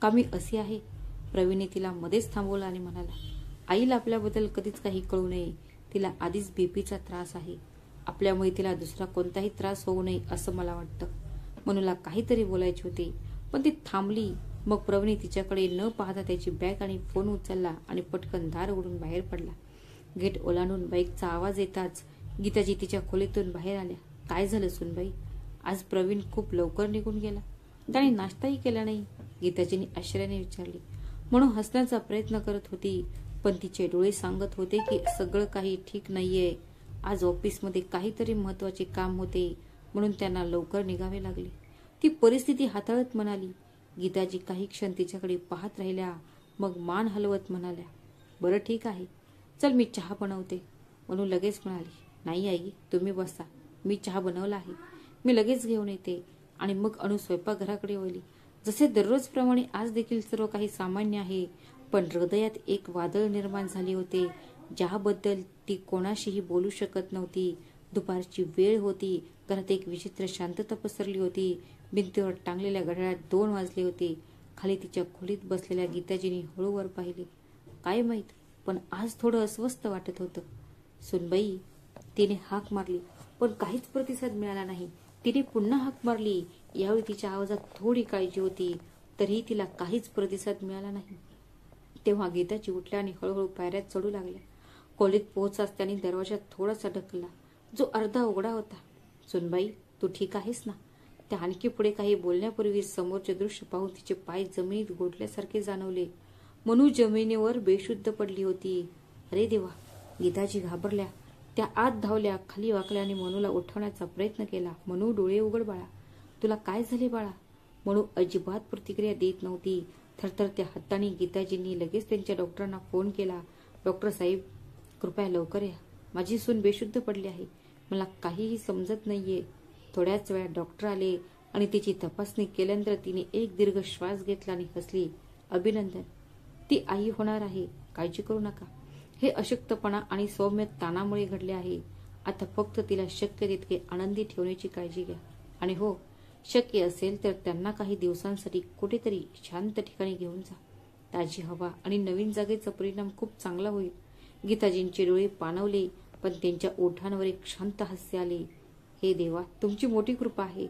S1: का मी अशी आहे? प्रवीणने तिला मध्येच थांबवलं आणि म्हणाला, आईला आपल्याबद्दल कधीच काही कळू नये. तिला आधीच बीपीचा त्रास आहे. आपल्यामुळे तिला दुसरा कोणताही त्रास होऊ नये असं मला वाटतं. मनूला काहीतरी बोलायचे होते, पण ती थांबली. मग प्रवीण तिच्याकडे न पाहता त्याची बॅग आणि फोन उचलला आणि पटकन दार उघडून बाहेर पडला. गेट ओलांडून बाईकचा आवाज येताच गीताजी तिच्या खोलीतून बाहेर आल्या. काय झालं सुनबाई? आज प्रवीण खूप लवकर निघून गेला. त्याने नाश्ताही केला नाही, गीताजींनी आश्चर्याने विचारले. म्हणून हसण्याचा प्रयत्न करत होती, पण तिचे डोळे सांगत होते की सगळं काही ठीक नाहीये. आज ऑफिसमध्ये काहीतरी महत्वाचे काम होते, म्हणून त्यांना लवकर निघावे लागले. ती परिस्थिती हाताळत म्हणाली. गीताजी काही क्षण तिच्याकडे पाहत राहिल्या, मग मान हलवत म्हणाल्या, बरं ठीक आहे, चल मी चहा बनवते. मनू लगेच म्हणाली, नाही आई, तुम्ही बसा, मी चहा बनवला आहे, मी लगेच घेऊन येते. आणि मग अनु स्वयंपाकघराकडे वळली. जसे दररोजप्रमाणे आज देखील सर्व काही सामान्य आहे, पण हृदयात एक वादळ निर्माण झाले होते, ज्याबद्दल ती कोणाशीही बोलू शकत नव्हती. दुपारची वेळ होती. घरात एक विचित्र शांतता पसरली होती. भिंतीवर टांगलेल्या घड्याळात 2 वाजले होते. खाली तिच्या खोलीत बसलेल्या गीताजीने हळूवर पाहिले. काय माहीत, पण आज थोडं अस्वस्थ वाटत होतं. सुनबाई, तिने हाक मारली, पण काहीच प्रतिसाद मिळाला नाही. तिने पुन्हा हाक मारली. यावेळी तिच्या आवाजात थोडी काळजी होती, तरीही तिला काहीच प्रतिसाद मिळाला नाही. तेव्हा गीताजी उठल्या आणि हळूहळू पायऱ्यात चढू लागल्या. खोलीत पोहोचताच त्यांनी दरवाजा थोडासा ढकलला, जो अर्धा उघडा होता. सुनबाई, तू ठीक आहेस ना? त्या आणखी पुढे काही बोलण्यापूर्वी समोरचे दृश्य पाहून तिचे पाय जमिनीत गोठल्यासारखे जाणवले. मनू जमिनीवर बेशुद्ध पडली होती. अरे देवा! गीताजी घाबरल्या. त्या आत धावल्या, खाली वाकल्या आणि मनूला उठवण्याचा प्रयत्न केला. मनू, डोळे उघड बाळा, तुला काय झाले बाळा? मनू अजिबात प्रतिक्रिया देत नव्हती. थरथरत्या हाताने गीताजींनी लगेच त्यांच्या डॉक्टरांना फोन केला. डॉक्टर साहेब, कृपया लवकर या, माझी सून बेशुद्ध पडली आहे, मला काहीही समजत नाहीये. थोड्याच वेळात डॉक्टर आले आणि तिची तपासणी केल्यानंतर तिने एक दीर्घ श्वास घेतला आणि हसली. अभिनंदन, ती आई होणार आहे, काळजी करू नका. हे अशक्तपणा आणि सौम्य ताणामुळे घडले आहे. आता फक्त तिला शक्य तितके आनंदी ठेवण्याची काळजी घ्या. आणि हो, शक्य असेल तर त्यांना काही दिवसांसाठी कुठेतरी शांत ठिकाणी घेऊन जा. ताजी हवा आणि नवीन जागेचा परिणाम खूप चांगला होईल. गीताजींचे डोळे पाणवले, पण त्यांच्या ओठांवर एक शांत हास्य आले. हे देवा, तुमची मोठी कृपा आहे.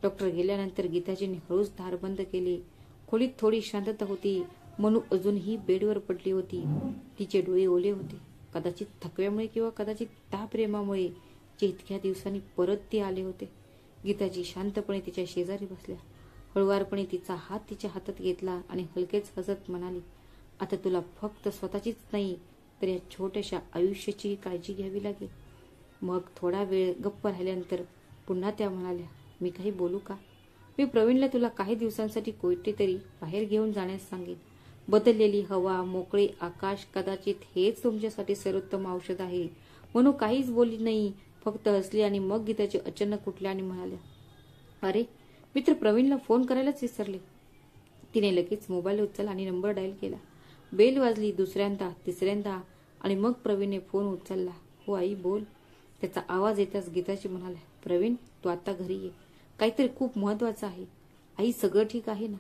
S1: डॉक्टर गेल्यानंतर गीताजींनी हळूच दार बंद केले. खोलीत थोडी शांतता होती. मनू अजूनही बेडवर पडली होती. तिचे डोळे ओले होते, कदाचित थकव्यामुळे किंवा कदाचित त्या प्रेमामुळे जे इतक्या दिवसांनी परत ते आले होते. गीताजी शांतपणे तिच्या शेजारी बसल्या. हळुवारपणे तिचा हात तिच्या हातात घेतला आणि हलकेच हसत म्हणाली, आता तुला फक्त स्वतःचीच नाही तर या छोट्याशा आयुष्याचीही काळजी घ्यावी लागेल. मग थोडा वेळ गप्प राहिल्यानंतर पुन्हा त्या म्हणाल्या, मी काही बोलू का? मी प्रवीणला तुला काही दिवसांसाठी कुठेतरी बाहेर घेऊन जाण्यास सांगेन. बदललेली हवा, मोकळे आकाश, कदाचित हेच तुमच्यासाठी सर्वोत्तम औषध आहे. मनू काहीच बोलली नाही, फक्त हसली. आणि मग गीताची अचानक उठल्या आणि म्हणाल्या, अरे, मी तर प्रवीणला फोन करायलाच विसरले. तिने लगेच मोबाईल उचलला आणि नंबर डायल केला. बेल वाजली. दुसऱ्यांदा, तिसऱ्यांदा आणि मग प्रवीणने फोन उचलला. हो आई, बोल. त्याचा आवाज येताच गीताजी म्हणाल्या, प्रवीण, तू आता घरी ये. काहीतरी खूप महत्वाचं आहे. आई, सगळं ठीक आहे ना?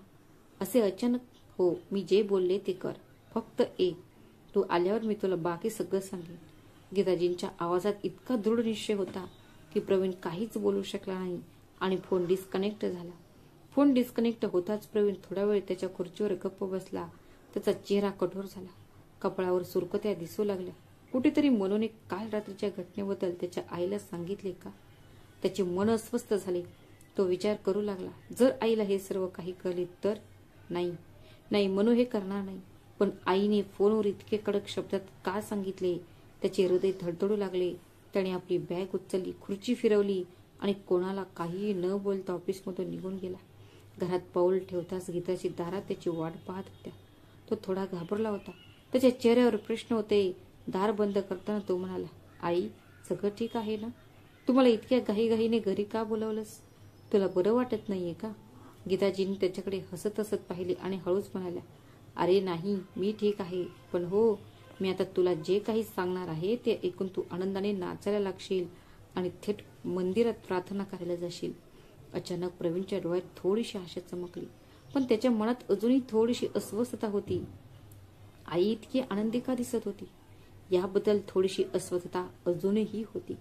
S1: असे अचानक. हो, मी जे बोलले ते कर. फक्त तू आल्यावर मी तुला बाकी सगळं सांगेन. गीताजींच्या आवाजात इतका दृढ निश्चय होता की प्रवीण काहीच बोलू शकला नाही आणि फोन डिस्कनेक्ट झाला. फोन डिस्कनेक्ट होताच प्रवीण थोडा वेळ त्याच्या खुर्चीवर गप्प बसला. त्याचा चेहरा कठोर झाला. कपाळावर सुरकुत्या दिसू लागल्या. कुठेतरी मनोने काल रात्रीच्या घटनेबद्दल त्याच्या आईला सांगितले का? त्याचे मन अस्वस्थ झाले. तो विचार करू लागला, जर आईला हे सर्व काही कळले तर? नाही, मनू हे करणार नाही. पण आईने फोनवर इतके कडक शब्दात का सांगितले? त्याचे हृदय धडधडू लागले. त्याने आपली बॅग उचलली, खुर्ची फिरवली आणि कोणाला काहीही न बोलता ऑफिसमधून निघून गेला. घरात पाऊल ठेवताच गीताची दारात त्याची वाट पाहत होत्या. तो थोडा घाबरला होता. त्याच्या चेहऱ्यावर प्रश्न होते. दार बंद करताना तो म्हणाला, आई, सगळं ठीक आहे ना? तुम्हाला इतक्या घाईघाईने घरी का बोलावलंस? तुला बरं वाटत नाहीये का? गीताजींनी त्याच्याकडे हसत हसत पाहिले आणि हळूच म्हणाल्या, अरे नाही, मी ठीक आहे. पण हो, मी आता तुला जे काही सांगणार आहे ते ऐकून तू आनंदाने नाचायला लागशील आणि थेट मंदिरात प्रार्थना करायला जाशील. अचानक प्रवीणच्या डोळ्यात थोडीशी आशा चमकली, पण त्याच्या मनात अजूनही थोडीशी अस्वस्थता होती. आई इतकी आनंदी का दिसत होती? याबद्दल थोडीशी अस्वस्थता अजूनही होती.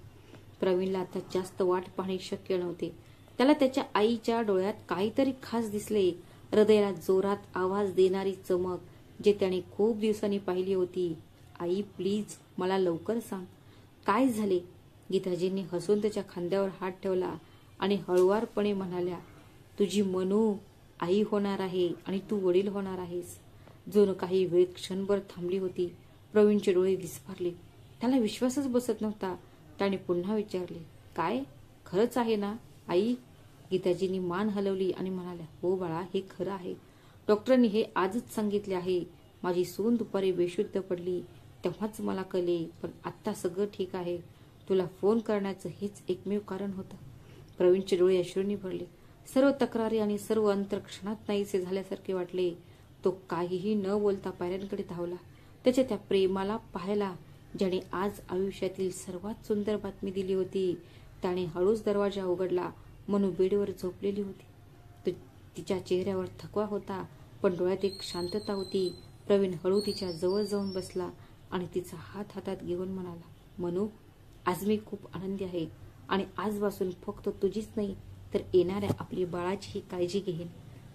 S1: प्रवीणला आता जास्त वाट पाहणे शक्य नव्हते. त्याला त्याच्या आईच्या डोळ्यात काहीतरी खास दिसले. हृदयाला जोरात आवाज देणारी चमक, जे त्याने खूप दिवसांनी पाहिली होती. आई, प्लीज मला लवकर सांग, काय झाले? गीताजींनी हसून त्याच्या खांद्यावर हात ठेवला आणि हळुवारपणे म्हणाल्या, तुझी मनू आई होणार आहे आणि तू वडील होणार आहेस. जणू काही वेळ क्षणभर थांबली होती. प्रवीणचे डोळे विस्फारले. त्याला विश्वासच बसत नव्हता. त्याने पुन्हा विचारले, काय? खरंच आहे ना आई? गीताजींनी मान हलवली आणि म्हणाल्या, हो बाळा, हे खरं आहे. डॉक्टरांनी हे आजच सांगितले आहे. माझी सून दुपारी बेशुद्ध पडली तेव्हाच मला कळले. पण आता सगळं ठीक आहे. तुला फोन करण्याचं हेच एकमेव कारण होतं. प्रवीणचे डोळे अश्रूंनी भरले. सर्व तक्रारी आणि सर्व अंतर क्षणात नाहीसे झाल्यासारखे वाटले. तो काहीही न बोलता पायऱ्यांकडे धावला. त्याच्या त्या प्रेमाला पाहायला, ज्याने आज आयुष्यातील सर्वात सुंदर बातमी दिली होती. त्याने हळूच दरवाजा उघडला. मनू बेडवर झोपलेली होती. तिच्या चेहऱ्यावर थकवा होता, पण डोळ्यात एक शांतता होती. प्रवीण हळू तिच्या जवळ जाऊन बसला आणि तिचा हात हातात घेऊन म्हणाला, मनू, आज मी खूप आनंदी आहे आणि आजपासून फक्त तुझीच नाही तर येणाऱ्या आपली बाळाचीही काळजी घेईन.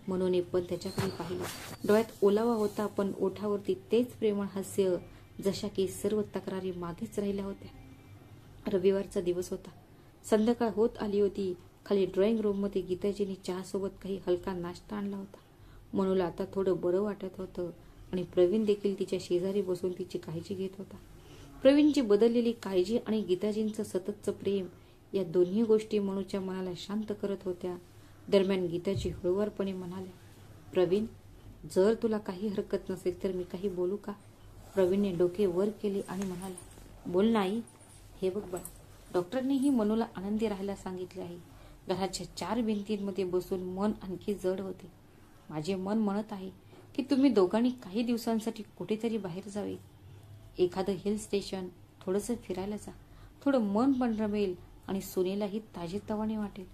S1: मनूने पण त्याच्याकडे पाहिले. डोळ्यात ओलावा होता, पण ओठावरती तेच प्रेमळ हास्य, जशा की सर्व तक्रारी मागेच राहिल्या होत्या. रविवारचा दिवस होता. संध्याकाळ होत आली होती. खाली ड्रॉइंग रूममध्ये गीताजींनी चहासोबत काही हलका नाश्ता आणला होता. मनूला आता थोडं बरं वाटत होतं आणि प्रवीण देखील तिच्या शेजारी बसून तिची काळजी घेत होता. प्रवीणची बदललेली काळजी आणि गीताजींचं सततचं प्रेम, या दोन्ही गोष्टी मनूच्या मनाला शांत करत होत्या. दरम्यान गीताजी हळुवारपणे म्हणाल्या, प्रवीण, जर तुला काही हरकत नसेल तर मी काही बोलू का? प्रवीणने डोके वर केले आणि म्हणाला, बोल नाही. हे बघ बाळा, डॉक्टरनेही मनूला आनंदी राहायला सांगितले आहे. घराच्या 4 भिंतींमध्ये बसून मन आणखी जड होते. माझे मन म्हणत आहे की तुम्ही दोघांनी काही दिवसांसाठी कुठेतरी बाहेर जावे. एखादं हिल स्टेशन, थोडंसं फिरायला जा. थोडं मन पण रमेल आणि सुनेलाही ताजेतवाने वाटेल.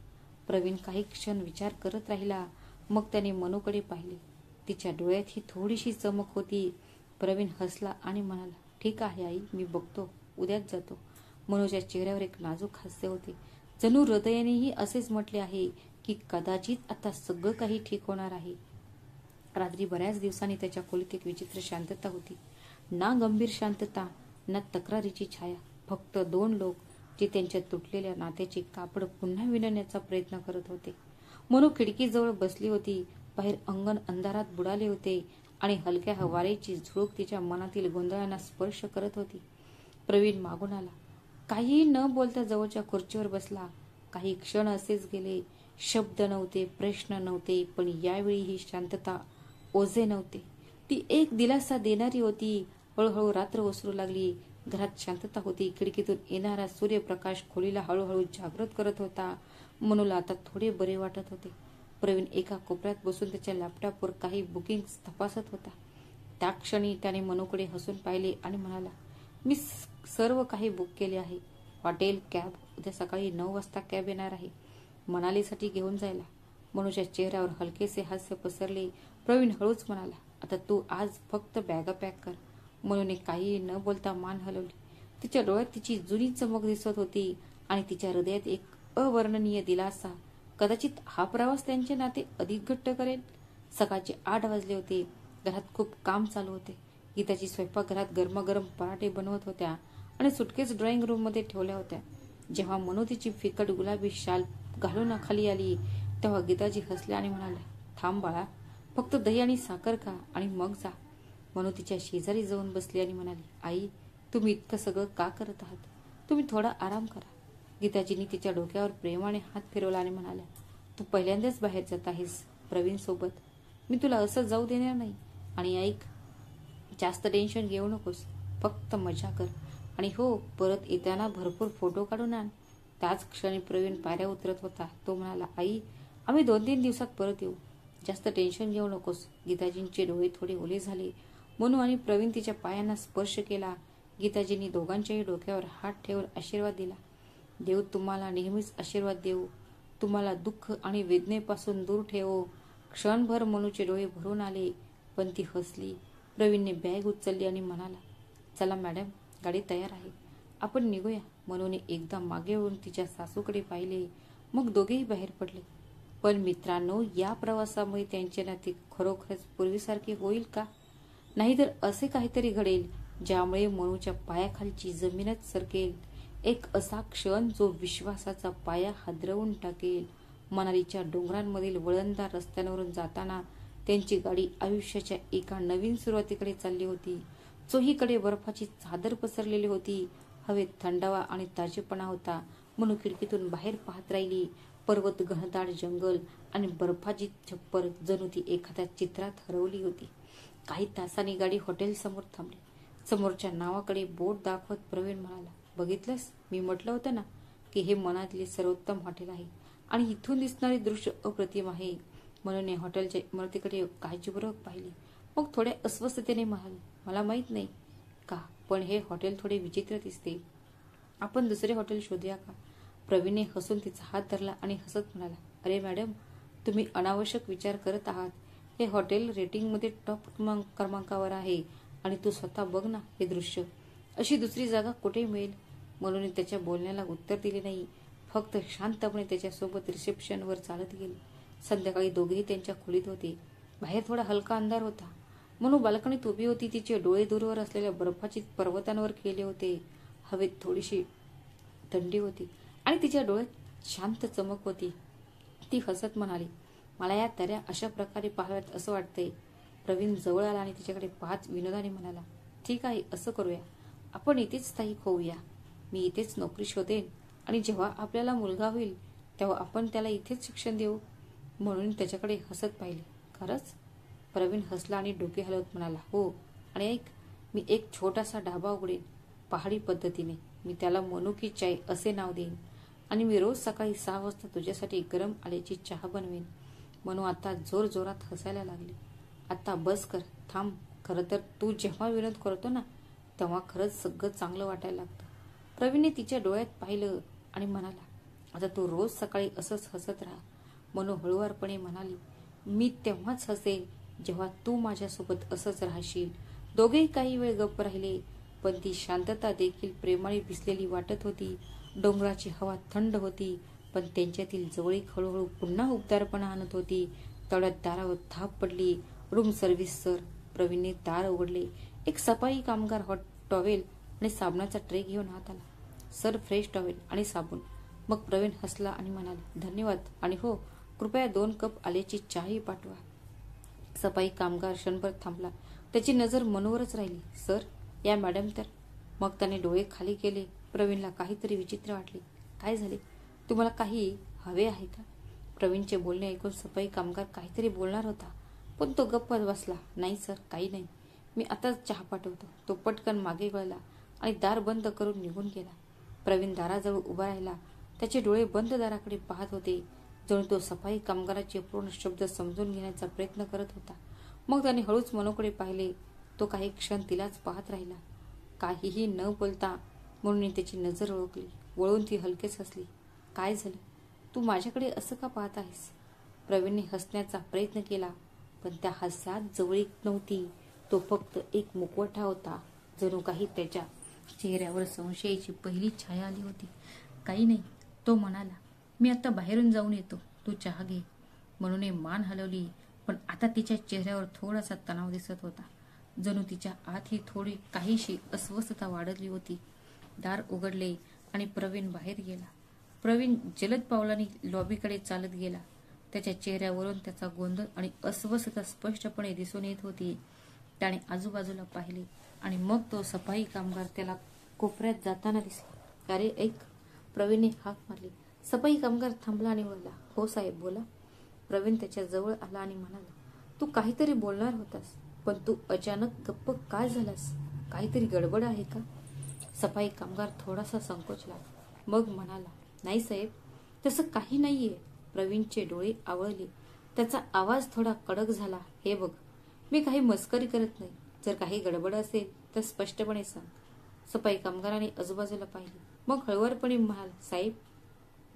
S1: प्रवीण काही क्षण विचार करत राहिला. मग त्याने मनूकडे पाहिले. तिच्या डोळ्यात ही थोडीशी चमक होती. प्रवीण हसला आणि म्हणाला, ठीक आहे आई, मी बघतो, उद्याच जातो. मनूच्या चेहऱ्यावर एक नाजूक हास्य होते. जणू हृदयानेही असेच म्हटले आहे की कदाचित आता सगळं काही ठीक होणार आहे. रात्री बऱ्याच दिवसांनी त्याच्या खोलीत एक विचित्र शांतता होती. ना गंभीर शांतता, ना तक्रारीची छाया. फक्त 2 लोक जे त्यांच्या तुटलेल्या नात्याचे कापड पुन्हा विणण्याचा प्रयत्न करत होते. मनू खिडकीजवळ बसली होती. बाहेर अंगण अंधारात बुडाले होते आणि हलक्या वाऱ्याची झुळूक तिच्या मनातील गोंधळांना स्पर्श करत होती. प्रवीण मागून आला. काहीही न बोलता जवळच्या खुर्चीवर बसला. काही क्षण असेच गेले. शब्द नव्हते, प्रश्न नव्हते, पण यावेळी ही शांतता ओझे नव्हते. ती एक दिलासा देणारी होती. हळूहळू रात्र ओसरू लागली. घरात शांतता होती. खिडकीतून येणारा सूर्यप्रकाश खोलीला हळूहळू जागृत करत होता. मनूला आता थोडे बरे वाटत होते. प्रवीण एका कोपऱ्यात बसून त्याच्या लॅपटॉपवर काही बुकिंग्स तपासत होता. त्या क्षणी त्याने मनूकडे हसून पाहिले आणि म्हणाला, मी सर्व काही बुक केले आहे. Hotel, cab. उद्या सकाळी 9 वाजता कॅब येणार आहे मनालीसाठी घेऊन जायला. मनूच्या चेहऱ्यावर हलकेसे हास्य पसरले. प्रवीण हळूच म्हणाला, आता तू आज फक्त बॅगा पॅक कर. मनूने काही न बोलता मान हलवली. तिच्या डोळ्यात तिची जुनी चमक दिसत होती आणि तिच्या हृदयात एक अवर्णनीय दिलासा. कदाचित हा प्रवास त्यांचे नाते अधिक घट्ट करेल. सकाळचे 8 वाजले होते. घरात खूप काम चालू होते. गीताची स्वयंपाकघरात गरमागरम पराठे बनवत होत्या आणि सुटकेस ड्रॉइंग रूम मध्ये ठेवल्या होत्या. जेव्हा मनू तिची फिकट गुलाबी शाल घालून खाली आली तेव्हा गीताजी हसल्या आणि म्हणाल्या, थांब बाळा, फक्त दही आणि साखर खा आणि मग जा. मनू तिच्या शेजारी जाऊन बसली आणि म्हणाली, आई, तुम्ही इतकं सगळं का करत आहात? तुम्ही थोडा आराम करा. गीताजींनी तिच्या डोक्यावर प्रेमाने हात फिरवला आणि म्हणाल्या, तू पहिल्यांदाच बाहेर जात आहेस प्रवीण सोबत. मी तुला असं जाऊ देणार नाही. आणि ऐक, जास्त टेन्शन घेऊ नकोस. फक्त मजा कर. आणि हो, परत येताना भरपूर फोटो काढून आण. त्याच क्षणी प्रवीण पायऱ्या उतरत होता. तो म्हणाला, आई, आम्ही 2-3 दिवसात परत येऊ. जास्त टेन्शन घेऊ नकोस. गीताजींचे डोळे थोडे ओले झाले. मनू आणि प्रवीण तिच्या पायांना स्पर्श केला. गीताजींनी दोघांच्याही डोक्यावर हात ठेवून आशीर्वाद दिला. देव तुम्हाला नेहमीच आशीर्वाद देऊ. तुम्हाला दुःख आणि वेदनेपासून दूर ठेवो. क्षणभर मनूचे डोळे भरून आले, पण ती हसली. प्रवीणने बॅग उचलली आणि म्हणाला, चला मॅडम, गाडी तयार आहे. आपण निघूया. मनूने एकदा मागे वळून तिच्या सासूकडे पाहिले. मग दोघेही बाहेर पडले. पण मित्रांनो, या प्रवासामुळे त्यांचे नाते खरोखरच पूर्वीसारखे होईल का? नाहीतर असे काहीतरी घडेल ज्यामुळे मनूच्या पायाखालची जमीनच सरकेल. एक असा क्षण जो विश्वासाचा पाया हादरवून टाकेल. मनालीच्या डोंगरांमधील वळणदार रस्त्यांवरून जाताना त्यांची गाडी आयुष्याच्या एका नवीन सुरुवातीकडे चालली होती. चोहीकडे बर्फाची चादर पसरलेली होती. हवेत थंडावा आणि ताजेपणा होता. मनू खिडकीतून बाहेर पाहत राहिली. पर्वत, घनदाट जंगल आणि बर्फाची छप्पर जणू ती एखाद्या चित्रात हरवली होती. काही तासांनी गाडी हॉटेल समोर थांबली. समोरच्या नावाकडे बोट दाखवत प्रवीण म्हणाला, बघितलंस, मी म्हटलं होतं ना की हे मनातले सर्वोत्तम हॉटेल आहे आणि इथून दिसणारे दृश्य अप्रतिम आहे. मनूने हॉटेलच्या इमारतीकडे काळजीपूर्वक पाहिले. मग थोड्या अस्वस्थतेने म्हणाले, मला माहित नाही का, पण हे हॉटेल थोडे विचित्र दिसते. आपण दुसरे हॉटेल शोधूया का? प्रवीणने हसून तिचा हात धरला आणि हसत म्हणाला, अरे मॅडम, तुम्ही अनावश्यक विचार करत आहात. हे हॉटेल रेटिंगमध्ये टॉप क्रमांकावर आहे आणि तू स्वतः बघ ना हे दृश्य. अशी दुसरी जागा कुठे मिळेल? मनूने त्याच्या बोलण्याला उत्तर दिले नाही. फक्त शांतपणे त्याच्यासोबत रिसेप्शनवर चालत गेली. संध्याकाळी दोघेही त्यांच्या खोलीत होते. बाहेर थोडा हलका अंधार होता. मनू बाल्कनीत उभी होती. तिचे डोळे दूरवर असलेल्या बर्फाची पर्वतांवर केले होते. हवेत थोडीशी थंडी होती आणि तिच्या डोळ्यात शांत चमक होती. ती हसत म्हणाली, मला या दऱ्या अशा प्रकारे पाहाव्यात असं वाटतंय. प्रवीण जवळ आला आणि तिच्याकडे पाहत विनोदाने म्हणाला, ठीक आहे, असं करूया. आपण इथेच स्थायिक होऊया. मी इथेच नोकरी शोधेन आणि जेव्हा आपल्याला मुलगा होईल तेव्हा आपण त्याला इथेच शिक्षण देऊ. म्हणून त्याच्याकडे हसत पाहिले. खरंच? प्रवीण हसला आणि डोके हलवत म्हणाला, हो. आणि ऐक, मी एक छोटासा ढाबा उघडेन पहाडी पद्धतीने. मी त्याला मनू की चाय असे नाव देईन आणि मी रोज सकाळी 6 वाजता तुझ्यासाठी गरम आल्याची चहा बनवेन. मनू आता जोर जोरात हसायला लागली. आता बस कर, थांब. खरं तर तू जेव्हा विनोद करतो ना तेव्हा खरंच सगळं चांगलं वाटायला लागतं. प्रवीणने तिच्या डोळ्यात पाहिलं आणि म्हणाला, आता तू रोज सकाळी असंच हसत राहा. मनू हळुवारपणे म्हणाली, मी तेव्हाच हसेन जेव्हा तू माझ्यासोबत असंच राहशील. दोघेही काही वेळ गप्प राहिले, पण ती शांतता देखील प्रेमाने भिजलेली वाटत होती. डोंगराची हवा थंड होती, पण त्यांच्यातील जवळीक हळूहळू पुन्हा उबदारपणा आणत होती. तेवढ्यात दारावर थाप पडली. Room service sir. प्रवीणने दार उघडले. एक सफाई कामगार हॉट टॉवेल आणि साबणाचा ट्रे घेऊन हात आला. सर, फ्रेश टॉवेल आणि साबण. मग प्रवीण हसला आणि म्हणाला, धन्यवाद. आणि हो, कृपया 2 कप आल्याची चहाही पाठवा. सफाई कामगार क्षणभर थांबला. त्याची नजर मनूवरच राहिली. सर, या मॅडम तर. मग त्याने डोळे खाली केले. प्रवीणला काहीतरी विचित्र वाटले. काय झाले? तुम्हाला काही हवे आहे का? प्रवीणचे बोलणे ऐकून सफाई कामगार काहीतरी बोलणार होता, पण तो गप्प बसला. नाही सर, काही नाही. मी आताच चहा पाठवतो. तो पटकन मागे वळला आणि दार बंद करून निघून गेला. प्रवीण दाराजवळ उभा राहिला. त्याचे डोळे बंद दाराकडे पाहत होते. जणू तो सफाई कामगाराचे पूर्ण शब्द समजून घेण्याचा प्रयत्न करत होता. मग त्याने हळूच मनूकडे पाहिले. तो काही क्षण तिलाच पाहत राहिला, काहीही न बोलता. म्हणून त्याची नजर ओळखली. वळून ती हलकेच हसली. काय झालं? तू माझ्याकडे असं का पाहत आहेस? प्रवीणने हसण्याचा प्रयत्न केला, पण त्या हास्यात जवळीक नव्हती. तो फक्त एक मुखवटा होता. जणू काही त्याच्या चेहऱ्यावर संशयाची पहिली छाया आली होती. काही नाही, तो म्हणाला. मी आता बाहेरून जाऊन येतो, तू चहा घे. म्हणून मान हलवली, पण आता तिच्या चेहऱ्यावर थोडासा तणाव दिसत होता. जणू तिच्या आत ही थोडी काहीशी अस्वस्थता वाढली होती. दार उघडले आणि प्रवीण बाहेर गेला. प्रवीण जलद पावलांनी लॉबीकडे चालत गेला. त्याच्या चेहऱ्यावरून त्याचा गोंधळ आणि अस्वस्थता स्पष्टपणे दिसून येत होती. त्याने आजूबाजूला पाहिले आणि मग तो सफाई कामगार त्याला कोपऱ्यात जाताना दिसला. अरे ऐक, प्रवीणने हाक मारली. सफाई कामगार थांबला आणि बोलला. हो साहेब, बोला. प्रवीण त्याच्या जवळ आला आणि म्हणाला, तू काहीतरी बोलणार होतास, पण तू अचानक गप्प काय झालास? काहीतरी गडबड आहे का? सफाई कामगार थोडासा संकोचला, मग म्हणाला, नाही साहेब, तसं काही नाहीये. प्रवीणचे डोळे आवळले. त्याचा आवाज थोडा कडक झाला. हे बघ, मी काही मस्करी करत नाही. जर काही गडबड असेल तर स्पष्टपणे सांग. सफाई कामगाराने आजूबाजूला पाहिले, मग हळुवारपणे म्हणाला, साहेब,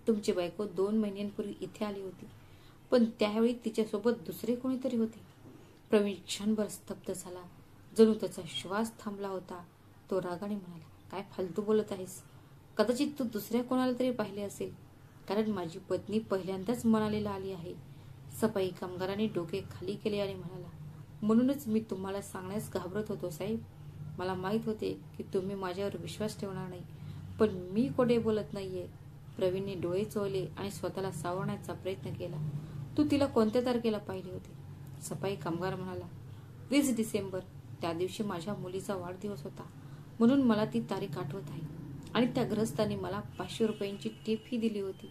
S1: तुमची बायको 2 महिन्यांपूर्वी इथे आली होती, पण त्यावेळी तिच्यासोबत दुसरे कोणीतरी होते. प्रवीण क्षणभर स्तब्ध झाला. जणू त्याचा श्वास थांबला होता. तो रागाने म्हणाला, काय फालतू बोलत आहेस? कदाचित तू दुसऱ्या कोणाला तरी पाहिले असेल, कारण माझी पत्नी पहिल्यांदाच मनालीला आली आहे. सफाई कामगाराने डोके खाली केले आणि म्हणाला, म्हणूनच मी तुम्हाला सांगण्यास घाबरत होतो साहेब. मला माहित होते की तुम्ही माझ्यावर विश्वास ठेवणार नाही, पण मी कोठे बोलत नाहीये. प्रवीणने डोळे चोळले आणि स्वतःला सावरण्याचा प्रयत्न केला. तू तिला कोणत्या तारखेला पाहिले होते? सफाई कामगार म्हणाला, 20 डिसेंबर. त्या दिवशी माझ्या मुलीचा वाढदिवस होता, म्हणून मला ती तारीख आठवत आहे. आणि त्या गृहस्थाने मला 500 रुपयांची टिप ही दिली होती.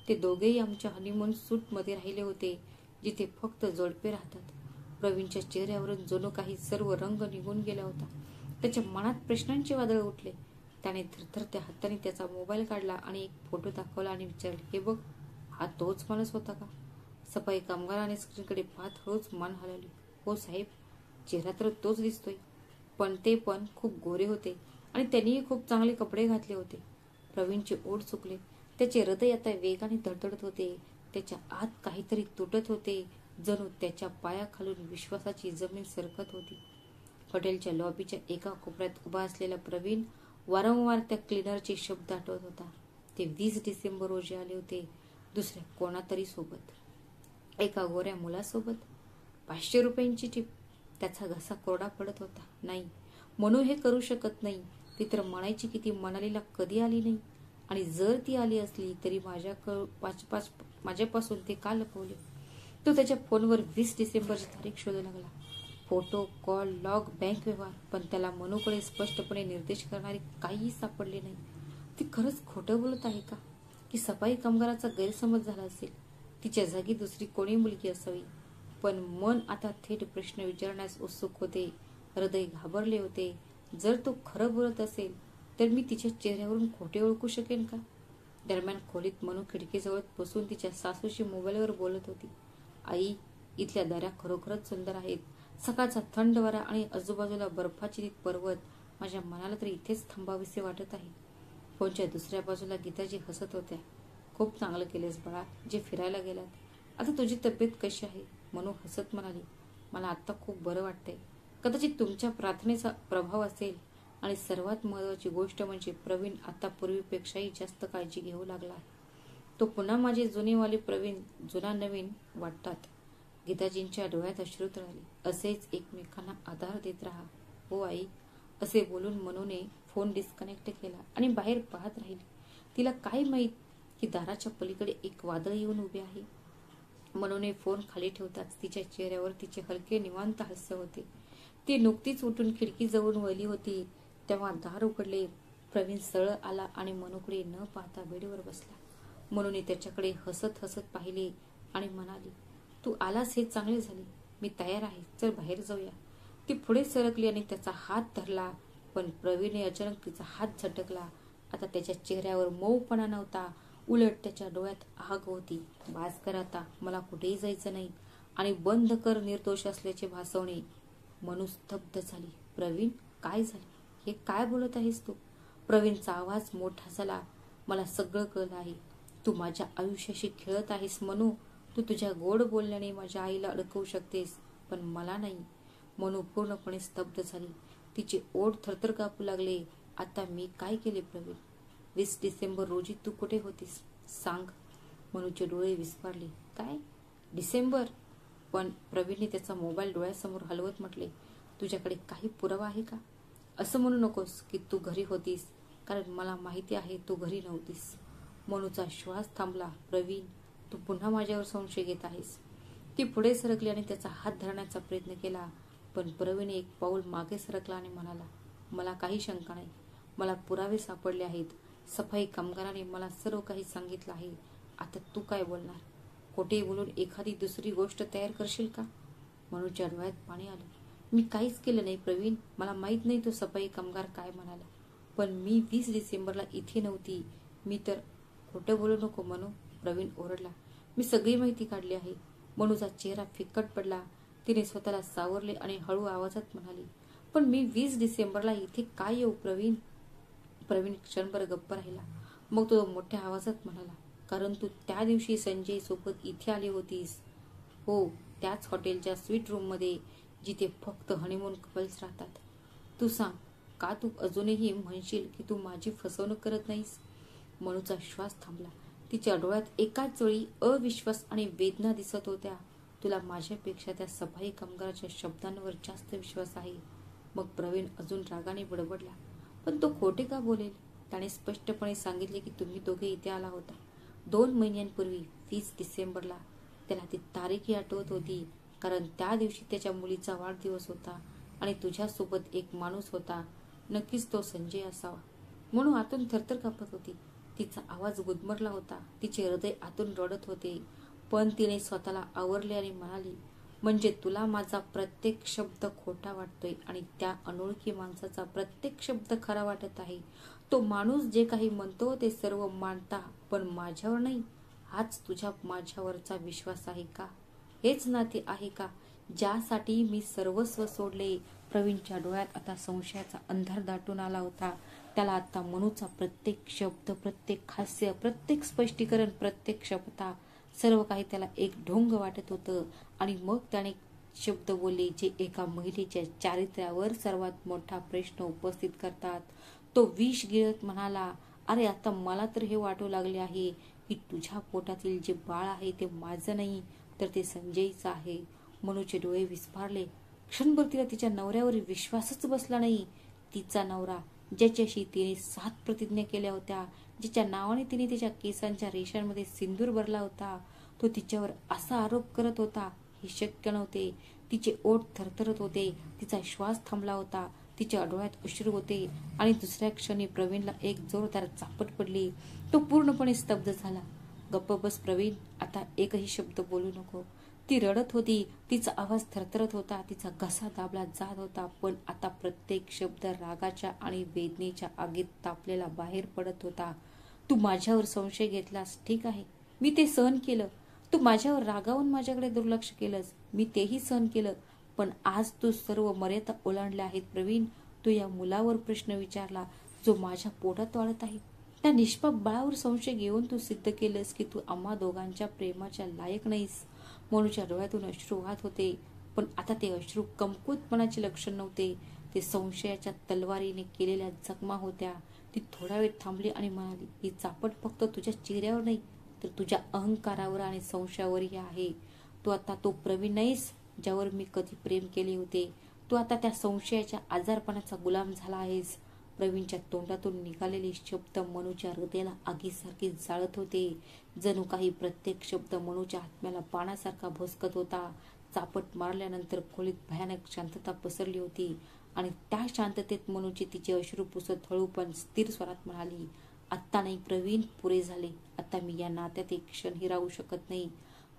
S1: ते दोघेही आमच्या हनीमून सूटमध्ये राहिले होते, जिथे फक्त जोडपे राहतात. प्रवीणच्या चेहऱ्यावरून जणू काही सर्व रंग निघून गेला होता. त्याच्या मनात प्रश्नांचे वादळ उठले. त्याने थरथरत्या हाताने त्याचा मोबाईल काढला आणि एक फोटो दाखवला आणि विचारले, हे बघ, हा तोच माणूस होता का? सफाई कामगाराने स्क्रीनकडे पाहत हळूच मान हलवली. हो साहेब, चेहरा तर तोच दिसतोय, पण ते पण खूप गोरे होते आणि त्यांनीही खूप चांगले कपडे घातले होते. प्रवीणचे ओठ सुकले. त्याचे हृदय आता वेगाने धडधडत होते. त्याच्या आत काहीतरी तुटत होते. जणू त्याच्या पायाखालून विश्वासाची जमीन सरकत होती. हॉटेलच्या लॉबीच्या एका कोपऱ्यात उभा असलेला प्रवीण वारंवार त्या क्लीनरचे शब्द आठवत होता. ते 20 डिसेंबर रोजी आले होते, दुसऱ्या कोणातरी सोबत, एका गोऱ्या मुलासोबत. 500 रुपयांची टिप. त्याचा घसा कोरडा पडत होता. नाही, म्हणून हे करू शकत नाही. ती तर म्हणायची की ती मनालीला कधी आली नाही, आणि जर ती आली असली तरी माझ्यापासून ते का लपवले? तो त्याच्या फोनवर 20 डिसेंबरची तारीख शोधू लागला. फोटो, कॉल, लॉग, बँक व्यवहार, पण त्याला मनूकडे स्पष्टपणे निर्देश करणारे काहीही सापडले नाही. ती खरंच खोटं बोलत आहे का? की सफाई कामगाराचा गैरसमज झाला असेल? तिच्या जागी दुसरी कोणी मुलगी असावी? पण मन आता थेट प्रश्न विचारण्यास उत्सुक होते. हृदय घाबरले होते. जर तो खरं बोलत असेल तर मी तिच्या चेहऱ्यावरून खोटे ओळखू शकेन का? दरम्यान खोलीत मनू खिडकीजवळ बसून तिच्या सासूशी मोबाईलवर बोलत होती. आई, इथल्या दऱ्या खरोखरच सुंदर आहेत. सकाळचा थंड वारा आणि आजूबाजूला बर्फाच्छादित पर्वत. माझ्या मनाला तर इथेच थांबावेसे वाटत आहे. फोनच्या दुसऱ्या बाजूला गीताजी हसत होत्या. खूप चांगलं केलेस बाळा, जे फिरायला गेलात. आता तुझी तब्येत कशी आहे? मनू हसत म्हणाली, मला आता खूप बरं वाटतंय. कदाचित तुमच्या प्रार्थनेचा प्रभाव असेल. आणि सर्वात महत्वाची गोष्ट म्हणजे प्रवीण आता पूर्वीपेक्षाही जास्त काळजी घेऊ लागला आहे. तो पुन्हा माझे जुनेवाले प्रवीण, जुना नवीन वाटतात. गीताजींच्या डोळ्यात अश्रू राहिले. असेच एकमेकांना आधार देत राहा. हो आई. असे बोलून मनूने फोन डिस्कनेक्ट केला आणि बाहेर पाहत राहिली. तिला काय माहीत की दाराच्या पलीकडे एक वादळ येऊन उभे आहे. मनूने फोन खाली ठेवताच तिच्या चेहऱ्यावर तिचे हलके निवांत हास्य होते. ती नुकतीच उठून खिडकीजवळून वळली होती तेव्हा दार उघडले. प्रवीण सरळ आला आणि मनूकडे न पाहता बेडवर बसला. मनूने त्याच्याकडे हसत हसत पाहिले आणि म्हणाली, तू आलास हे चांगले झाले. मी तयार आहे, चल बाहेर जाऊया. ती पुढे सरकली आणि त्याचा हात धरला, पण प्रवीणने अचानक तिचा हात झटकला. आता त्याच्या चेहऱ्यावर मऊपणा नव्हता, उलट त्याच्या डोळ्यात आग होती. बास कर आता, मला कुठेही जायचं नाही आणि बंद कर निर्दोष असल्याचे भासवणे. मनू स्तब्ध झाली. प्रवीण, काय झाले? हे काय बोलत आहेस तू? प्रवीणचा आवाज मोठा झाला. मला सगळं कळलं आहे. तू माझ्या आयुष्याशी खेळत आहेस मनू. तू तुझ्या गोड बोलण्याने माझ्या आईला अडकवू शकतेस, पण मला नाही. मनू पूर्णपणे स्तब्ध झाली. तिचे ओठ थरथर कापू लागले. आता मी काय केले प्रवीण? 20 डिसेंबर रोजी तू कुठे होतीस? सांग. मनूचे डोळे विस्फारले. काय? डिसेंबर? पण प्रवीणने त्याचा मोबाईल डोळ्यासमोर हलवत म्हटले, तुझ्याकडे काही पुरावा आहे का? असं म्हणू नकोस की तू घरी होतीस, कारण मला माहिती आहे तू घरी नव्हतीस. मनूचा श्वास थांबला. प्रवीण, तू पुन्हा माझ्यावर संशय घेत आहेस. ती पुढे सरकली आणि त्याचा हात धरण्याचा प्रयत्न केला, पण प्रवीण एक पाऊल मागे सरकला आणि म्हणाला, मला काही शंका नाही. मला पुरावे सापडले आहेत. सफाई कामगाराने मला सर्व काही सांगितलं आहे. आता तू काय बोलणार? खोटे बोलून एखादी दुसरी गोष्ट तयार करशील का? मनूच्या डोळ्यात पाणी आलं. मी काहीच केलं नाही प्रवीण. मला माहित नाही तो सफाई कामगार काय म्हणाला, पण मी 20 डिसेंबरला इथे नव्हती. मी तर. खोटं बोलू नको मनू, प्रवीण ओरडला. मी सगळी माहिती काढली आहे. मनूचा चेहरा फिकट पडला. तिने स्वतःला सावरले आणि हळू आवाजात म्हणाली, पण मी 20 डिसेंबरला इथे काय येऊ प्रवीण? प्रवीण क्षणभर गप्प राहिला. मग तो मोठ्या आवाजात म्हणाला, कारण तू त्या दिवशी संजय सोबत इथे आली होतीस. हो, त्याच हॉटेलच्या स्वीट रूम मध्ये, जिथे फक्त हनीमून कपल्स राहतात. तू सांग, का तू अजूनही म्हणशील की तू माझी फसवणूक करत नाहीस? मनूचा श्वास थांबला. तिच्या डोळ्यात एकाच वेळी अविश्वास आणि वेदना दिसत होत्या. तुला माझ्यापेक्षा त्या सफाई कामगाराच्या शब्दांवर जास्त विश्वास आहे. मग प्रवीण अजून रागाने बडबडला, पण तो खोटे का बोलेल? त्याने स्पष्टपणे सांगितले की तुम्ही दोघे इथे आला होता 2 महिन्यांपूर्वी 20 डिसेंबरला. त्याला ती तारीखही आठवत होती, कारण त्या दिवशी त्याच्या मुलीचा वाढदिवस होता आणि तुझ्यासोबत एक माणूस होता. नक्कीच तो संजय असावा. म्हणून आतून थरथर कापत होती. तिचा आवाज गुदमरला होता. तिचे हृदय आतून रडत होते. पण तिने स्वतःला आवरले आणि म्हणाली, म्हणजे तुला माझा प्रत्येक शब्द खोटा वाटतोय आणि त्या अनोळखी माणसाचा प्रत्येक शब्द खरा वाटत आहे. तो माणूस जे काही म्हणतो ते सर्व मानता, पण माझ्यावर नाही. हाच तुझ्या माझ्यावरचा विश्वास आहे का? हेच नाते आहे का ज्यासाठी मी सर्वस्व सोडले? प्रवीणच्या डोळ्यात आता संशयाचा अंधार दाटून आला होता. त्याला आता मनूचा प्रत्येक शब्द, प्रत्येक हास्य, प्रत्येक स्पष्टीकरण, प्रत्येक शब्द, सर्व काही त्याला एक ढोंग वाटत होतं. आणि मग त्याने शब्द बोलले जे एका महिलेच्या चारित्र्यावर सर्वात मोठा प्रश्न उपस्थित करतात. तो विष गिळत म्हणाला, अरे आता मला तर हे वाटू लागले आहे की तुझ्या पोटातील जे बाळ आहे ते माझं नाही, तर ते संजयचं आहे. मनूचे डोळे विस्फारले. क्षणभर तिला तिच्या नवऱ्यावर विश्वासच बसला नाही. तिचा नवरा, ज्याच्याशी तिने 7 प्रतिज्ञा केल्या होत्या, जिच्या नावाने तिने तिच्या केसांच्या रेषांमध्ये सिंदूर भरला होता, तो तिच्यावर असा आरोप करत होता. हे शक्य नव्हते. तिचे ओठ थरथरत होते. तिचा श्वास थांबला होता. तिच्या डोळ्यात अश्रू होते. आणि दुसऱ्या क्षणी प्रवीणला एक जोरदार चापट पडली. तो पूर्णपणे स्तब्ध झाला. गप्प बस प्रवीण, आता एकही शब्द बोलू नको. ती रडत होती. तिचा आवाज थरथरत होता. तिचा घसा दाबला जात होता. पण आता प्रत्येक शब्द रागाच्या आणि वेदनेच्या आगीत तापलेला बाहेर पडत होता. तू माझ्यावर संशय घेतलास, ठीक आहे, मी ते सहन केलं. तू माझ्यावर रागावून माझ्याकडे दुर्लक्ष केलंस, मी तेही सहन केलं. पण आज तू सर्व मर्यादा ओलांडल्या आहेत प्रवीण. तू या मुलावर प्रश्न विचारला जो माझ्या पोटात वाढत आहे. त्या निष्पाप बाळावर संशय घेऊन तू सिद्ध केलंस की तू आम्हा दोघांच्या प्रेमाच्या लायक नाहीस. मनूच्या डोळ्यातून अश्रू वाहत होते. पण आता ते अश्रू कमकुवतपणाचे लक्षण नव्हते. ते संशयाच्या तलवारीने केलेल्या जखमा होत्या. ती थोडा वेळ थांबली आणि म्हणाली, ही चापट फक्त तुझ्या चेहऱ्यावर नाही, तर तुझ्या अहंकारावर आणि संशयावरही आहे. तू आता तो प्रवीण नाहीस ज्यावर मी कधी प्रेम केले होते. तू आता त्या संशयाच्या आजारपणाचा गुलाम झाला आहेस. प्रवीणच्या तोंडातून निघालेले शब्द मनूच्या हृदयाला आगीसारखे जाळत होते. जणू काही प्रत्येक शब्द मनूच्या आत्म्याला बाणासारखा भोसकत होता. चापट मारल्यानंतर खोलीत भयानक शांतता पसरली होती. आणि त्या शांततेत मनूची तिचे अश्रू पुसत हळू पण स्थिर स्वरात म्हणाली, आत्ता नाही प्रवीण, पुरे झाले. आता मी या नात्यात एक क्षणही राहू शकत नाही.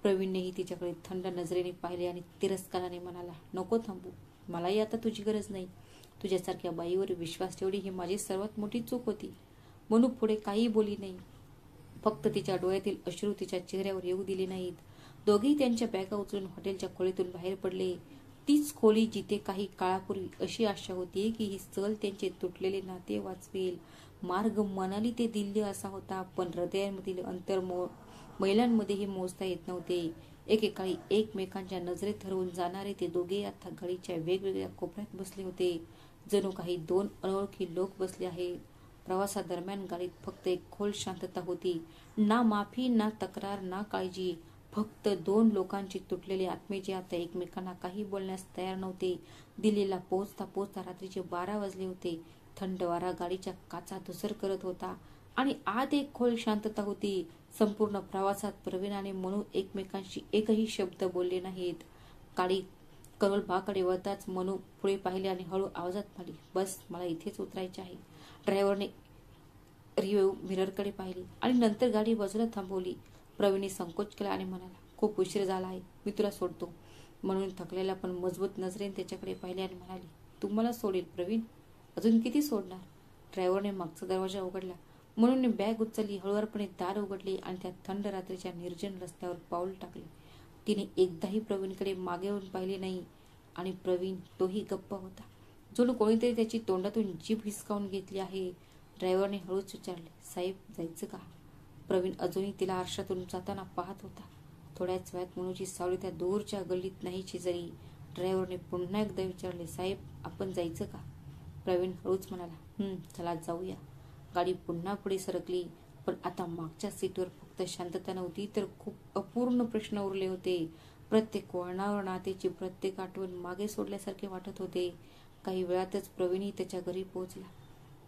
S1: प्रवीणनेही तिच्याकडे थंड नजरेने पाहिले आणि तिरस्काराने म्हणाला, नको थांबू. मलाही आता तुझी गरज नाही. तुझ्यासारख्या बाईवर विश्वास ठेवली ही माझी सर्वात मोठी चूक होती. मनू पुढे काही बोली नाही. फक्त तिच्या डोळ्यातील अश्रू तिच्या चेहऱ्यावर येऊ दिले नाहीत. दोघेही त्यांच्या बॅगा उचलून हॉटेलच्या खोलीतून बाहेर पडले. तीच खोली जिथे काही काळापूर्वी अशी आशा होती की ही सहल त्यांचे तुटलेले नाते वाचवेल. मार्ग मनाली ते दिल्ली असा होता, पण हृदयांमधील अंतर महिलांमध्येही मोजता येत नव्हते. एकेकाळी एकमेकांच्या नजरेत हरवून जाणारे ते दोघे आता गाडीच्या वेगवेगळ्या कोपऱ्यात बसले होते, जणू काही दोन अनोळखी लोक बसले आहेत. प्रवासादरम्यान गाडीत फक्त एक खोल शांतता होती. ना माफी, ना तक्रार, ना काळजी. फक्त दोन लोकांचे तुटलेले आत्मे जे आता एकमेकांना काही बोलण्यास तयार नव्हते. दिल्लीला पोहोचता पोहोचता रात्रीचे 12 वाजले होते. थंड वारा गाडीच्या काचा धुसर करत होता आणि आत एक खोल शांतता होती. संपूर्ण प्रवासात प्रवीण आणि मनू एकमेकांशी एकही शब्द बोलले नाहीत. गाडी करोल भाकडे वळताच मनू पुढे पाहिले आणि हळू आवाजात म्हणाली, बस, मला इथेच उतरायचे आहे. ड्रायव्हरने रिव्ह्यू मिररकडे पाहिली आणि नंतर गाडी बाजूला थांबवली. प्रवीणने संकोच केला आणि म्हणाला, खूप उशीर झाला आहे, मी तुला सोडतो. म्हणून थकलेला पण मजबूत नजरेने त्याच्याकडे पाहिले आणि म्हणाली, तू मला सोडेल प्रवीण? अजून किती सोडणार? ड्रायव्हरने मागचा दरवाजा उघडला. म्हणून बॅग उचलली, हळुवारपणे दार उघडले आणि त्या थंड रात्रीच्या निर्जन रस्त्यावर पाऊल टाकले. तिने एकदाही प्रवीणकडे मागे वळून पाहिले नाही आणि प्रवीण तोही गप्प होता, जणू कोणीतरी त्याची तोंडातून जीभ हिसकावून घेतली आहे. ड्रायव्हरने हळूच विचारले, साहेब, जायचं का? प्रवीण अजूनही तिला आरशातून जाताना पाहत होता. थोड्याच वेळात मनूची सावली त्या दूरच्या गल्लीत नाहीची जरी. ड्रायव्हरने पुन्हा एकदा विचारले, साहेब, आपण जायचं का? प्रवीण हळूच म्हणाला, चला जाऊया. गाडी पुन्हा पुढे सरकली, पण आता मागच्या सीटवर फक्त शांतता नव्हती, तर खूप अपूर्ण प्रश्न उरले होते. प्रत्येक वळणावर नातेची प्रत्येक आठवण मागे सोडल्यासारखे वाटत होते. काही वेळातच प्रवीणही त्याच्या घरी पोहोचला.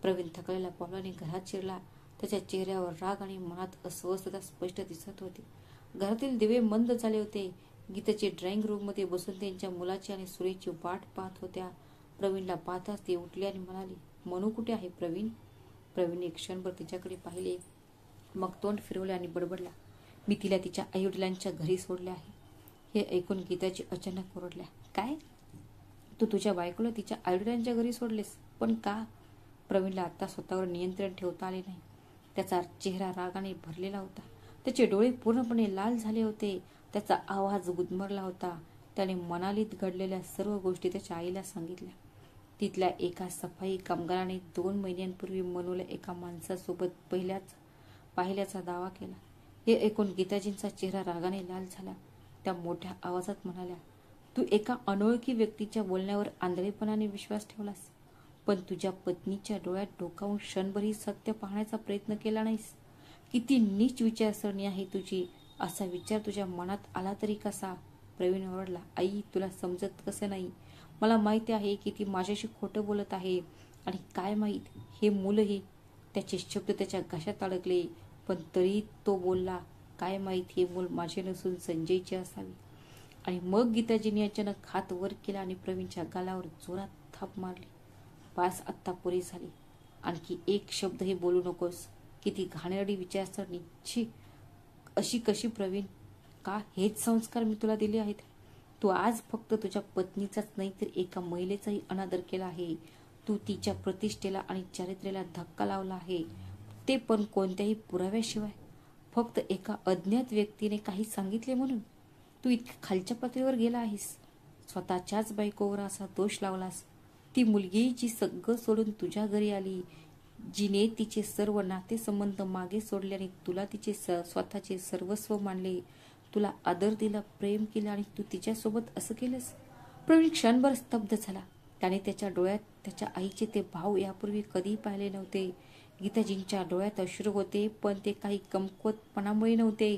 S1: प्रवीण थकलेल्या पावलाने घरात शिरला. त्याच्या चेहऱ्यावर राग आणि मनात अस्वस्थता स्पष्ट दिसत होती. घरातील दिवे मंद झाले होते. गीताची ड्रॉइंग रूम मध्ये बसून त्यांच्या मुलाची आणि सुरेची वाट पाहत होत्या. प्रवीणला पाहताच ती उठली आणि म्हणाली, मनू कुठे आहे प्रवीण? प्रवीणने क्षणभर तिच्याकडे पाहिले, मग तोंड फिरवले आणि बडबडला, मी तिला तिच्या आईवडिलांच्या घरी सोडले आहे. हे ऐकून गीताची अचानक ओरडल्या, काय? तू तुझ्या बायकोला तिच्या आईवडिलांच्या घरी सोडलेस? पण का? प्रवीणला आता स्वतःवर नियंत्रण ठेवता आले नाही. त्याचा चेहरा रागाने भरलेला होता. त्याचे डोळे पूर्णपणे लाल झाले होते. त्याचा आवाज गुदमरला होता. त्याने मनालीत घडलेल्या सर्व गोष्टी त्याच्या आईला सांगितल्या. तिथल्या एका सफाई कामगाराने 2 महिन्यांपूर्वी मनूला एका माणसासोबत पाहिल्याचा दावा केला. हे ऐकून गीताजींचा चेहरा रागाने लाल झाला. त्या मोठ्या आवाजात म्हणाल्या, तू एका अनोळखी व्यक्तीच्या बोलण्यावर आंधळेपणाने विश्वास ठेवलास, पण तुझ्या पत्नीच्या डोळ्यात डोकावून क्षणभरही सत्य पाहण्याचा प्रयत्न केला नाहीस. किती नीच विचारसरणी आहे तुझी. असा विचार तुझ्या मनात आला तरी कसा? प्रवीण ओरडला, आई, तुला समजत कसं नाही? मला माहिती आहे की ती माझ्याशी खोटं बोलत आहे. आणि काय माहीत, हे मूलही. त्याचे शब्द त्याच्या घशात अडकले, पण तरी तो बोलला, काय माहीत हे मूल माझे नसून संजयचे असावे. आणि मग गीताजीने अचानक हात वर केला आणि प्रवीणच्या गालावर जोरात थाप मारली. बास, आत्ता पुरी झाली. आणखी एक शब्दही बोलू नकोस. किती घाणेरडी विचारसरणी. छी, अशी कशी प्रवीण? का हेच संस्कार मी तुला दिले आहेत? तू आज फक्त तुझ्या पत्नीचाच नाही तर एका महिलेचाही अनादर केला आहे. तू तिच्या प्रतिष्ठेला आणि चारित्र्याला धक्का लावला आहे, ते पण कोणत्याही पुराव्याशिवाय. फक्त एका अज्ञात व्यक्तीने काही सांगितले म्हणून तू इतक्या खालच्या पातळीवर गेला आहेस. स्वतःच्याच बायकोवर असा दोष लावलास. ती मुलगी जी सगळं सोडून तुझ्या घरी आली, जिने तिचे सर्व नातेसंबंध मागे सोडले आणि तुला तिचे स्वतःचे सर्वस्व मानले, तुला आदर दिला, प्रेम केले, आणि तू तिच्यासोबत असं केलंस? प्रवीण क्षणभर स्तब्ध झाला. त्याने त्याच्या डोळ्यात त्याच्या आईचे ते भाव यापूर्वी कधीही पाहिले नव्हते. गीताजींच्या डोळ्यात अश्रू होते, पण ते काही कमकुवतपणामुळे नव्हते.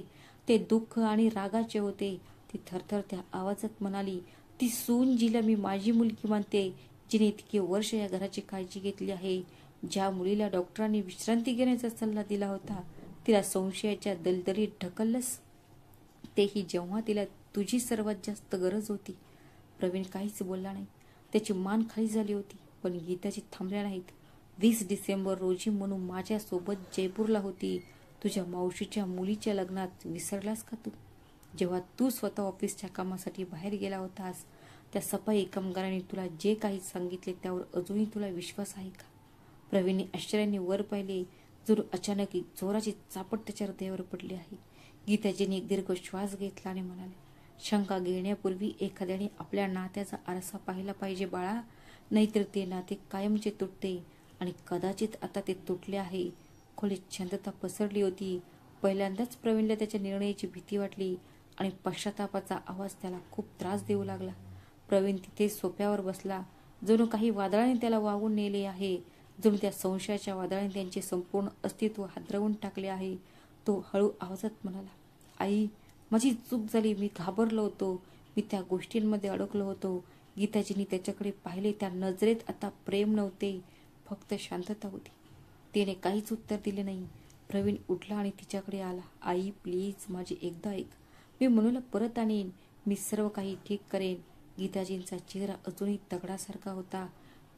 S1: ते दुःख आणि रागाचे होते. ती थरथरत्या आवाजात म्हणाली, ती सून जिला मी माझी मुलगी मानते, जिने इतके वर्ष या घराची काळजी घेतली आहे, ज्या मुलीला डॉक्टरांनी विश्रांती घेण्याचा सल्ला दिला होता, तिला संशयाच्या दलदलीत ढकललंस, तेही जेव्हा तिला तुझी सर्वात जास्त गरज होती. प्रवीण काहीच बोलला नाही. त्याची मान खाली झाली होती, पण गीताजी थांबल्या नाहीत. 20 डिसेंबर रोजी म्हणून माझ्यासोबत जयपूरला होती. तुझ्या मावशीच्या मुलीच्या लग्नात विसरलास का तू? जेव्हा तू स्वतः ऑफिसच्या कामासाठी बाहेर गेला होतास, त्या सफाई कामगारांनी तुला जे काही सांगितले त्यावर अजूनही तुला विश्वास आहे का? प्रवीणने आश्चर्याने वर पाहिले. जणू अचानक एक जोराची चापट त्याच्या हृदयावर पडली आहे. गीताजीने एक दीर्घ श्वास घेतला आणि म्हणाले, शंका घेण्यापूर्वी एखाद्याने आपल्या नात्याचा आरसा पाहिला पाहिजे बाळा, नाहीतर ते नाते कायमचे तुटते. आणि कदाचित आता ते तुटले आहे. खोलीत शांतता पसरली होती. पहिल्यांदाच प्रवीणला त्याच्या निर्णयाची भीती वाटली आणि पश्चातापाचा आवाज त्याला खूप त्रास देऊ लागला. प्रवीण तिथे सोफ्यावर बसला, जणू काही वादळाने त्याला वाहून नेले आहे. जणू त्या संशयाच्या वादळाने त्यांचे संपूर्ण अस्तित्व हादरवून टाकले आहे. तो हळू आवाजात म्हणाला, आई, माझी चूक झाली. मी घाबरलो होतो. मी त्या गोष्टींमध्ये अडकलो होतो. गीताजींनी त्याच्याकडे पाहिले. त्या नजरेत आता प्रेम नव्हते, फक्त शांतता होती. तिने काहीच उत्तर दिले नाही. प्रवीण उठला आणि तिच्याकडे आला. आई, प्लीज माझे एकदा ऐक. मी मनूला परत आणीन. मी सर्व काही ठीक करेन. गीताजींचा चेहरा अजूनही दगडासारखा होता.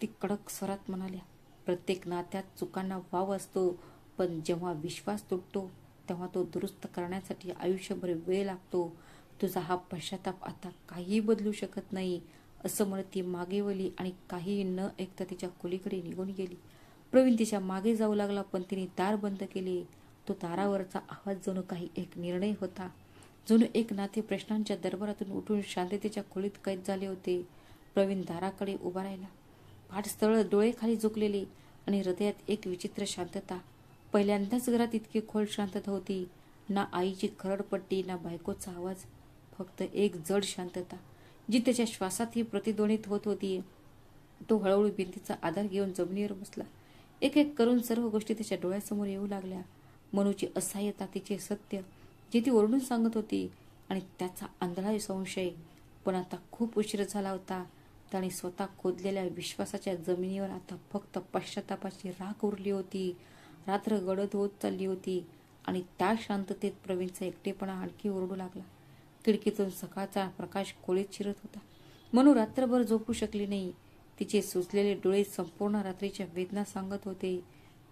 S1: ती कडक स्वरात म्हणाल्या, प्रत्येक नात्यात चुकांना वाव असतो, पण जेव्हा विश्वास तुटतो तेव्हा तो दुरुस्त करण्यासाठी आयुष्यभर वेळ लागतो. तुझा हा पश्चाताप आता काहीही बदलू शकत नाही. असं म्हणत ती मागे वळली आणि काहीही न ऐकता तिच्या खोलीकडे निघून गेली. प्रवीण तिच्या मागे जाऊ लागला, पण तिने दार बंद केले. तो दारावरचा आवाज जणू काही एक निर्णय होता. जणू एक नाते प्रश्नांच्या दरबारातून उठून शांततेच्या खोलीत कैद झाले होते. प्रवीण दाराकडे उभा राहिला, पाठ स्थळ, डोळे खाली झुकलेले आणि हृदयात एक विचित्र शांतता. पहिल्यांदाच घरात इतकी खोल शांतता होती. ना आईची खरडपट्टी, ना बायकोचा आवाज, फक्त एक जड शांतता जी त्याच्या श्वासातही प्रतिध्वनित होत होती. तो हळूहळू भिंतीचा आधार घेऊन जमिनीवर बसला. एक एक करून सर्व गोष्टी त्याच्या डोळ्यासमोर येऊ लागल्या. मनूची असहाय्यता, तिचे सत्य जे ती ओरडून सांगत होती, आणि त्याचा आंधळा संशय. पण आता खूप उशीर झाला होता. त्याने स्वतः खोदलेल्या विश्वासाच्या जमिनीवर आता फक्त पश्चातापाची राख उरली होती. रात्र गडद होत चालली होती आणि त्या शांततेत प्रवीणचा एकटेपणा आणखी ओरडू लागला. खिडकीतून सकाळचा प्रकाश खोलीत शिरत होता. मनू रात्रभर झोपू शकली नाही. तिचे सुजलेले डोळे संपूर्ण रात्रीच्या वेदना सांगत होते.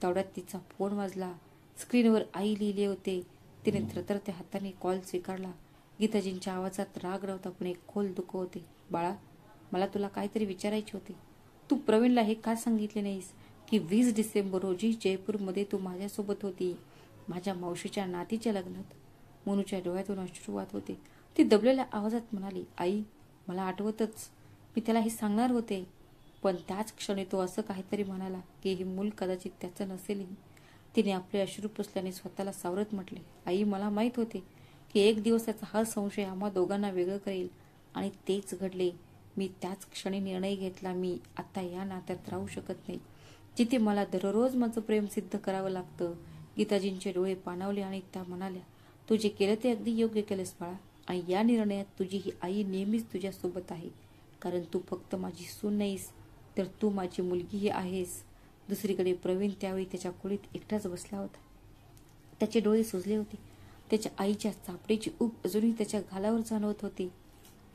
S1: तेवढ्यात तिचा फोन वाजला. स्क्रीनवर आई लिहिले होते. तिने थरथरत्या हाताने कॉल स्वीकारला. गीताजींच्या आवाजात राग नव्हता, पण एक खोल दुःख होते. बाळा, मला तुला काहीतरी विचारायचे होते. तू प्रवीणला हे का सांगितले नाहीस की 20 डिसेंबर रोजी जयपूरमध्ये तू माझ्यासोबत होती, माझ्या मावशीच्या नातीच्या लग्नात? मनूच्या डोळ्यातून अश्रू वाहत होते. ती दबलेल्या आवाजात म्हणाली, आई, मला आठवतच. मी त्याला हे सांगणार होते, पण त्याच क्षणी तो असं काहीतरी म्हणाला की हे मूल कदाचित त्याचं नसेलही. तिने आपले अश्रू पुसल्याने स्वतःला सावरत म्हटले, आई, मला माहीत होते की एक दिवस त्याचा हा संशय आम्हा दोघांना वेगळं करेल, आणि तेच घडले. मी त्याच क्षणी निर्णय घेतला. मी आता या नात्यात राहू शकत नाही, जिथे मला दररोज माझं प्रेम सिद्ध करावं लागतं. गीताजींचे डोळे पाणावले आणि त्या म्हणाल्या, तू जे केलं ते अगदी योग्य केलंस बाळा, आणि या निर्णयात तुझी ही आई नेहमीच तुझ्यासोबत आहे. कारण तू फक्त माझी सून नाहीस, तर तू माझी मुलगीही आहेस. दुसरीकडे प्रवीण त्यावेळी त्याच्या खोलीत एकटाच बसला होता. त्याचे डोळे सुजले होते. त्याच्या आईच्या चापडीची ऊब अजूनही त्याच्या गालावर जाणवत होती.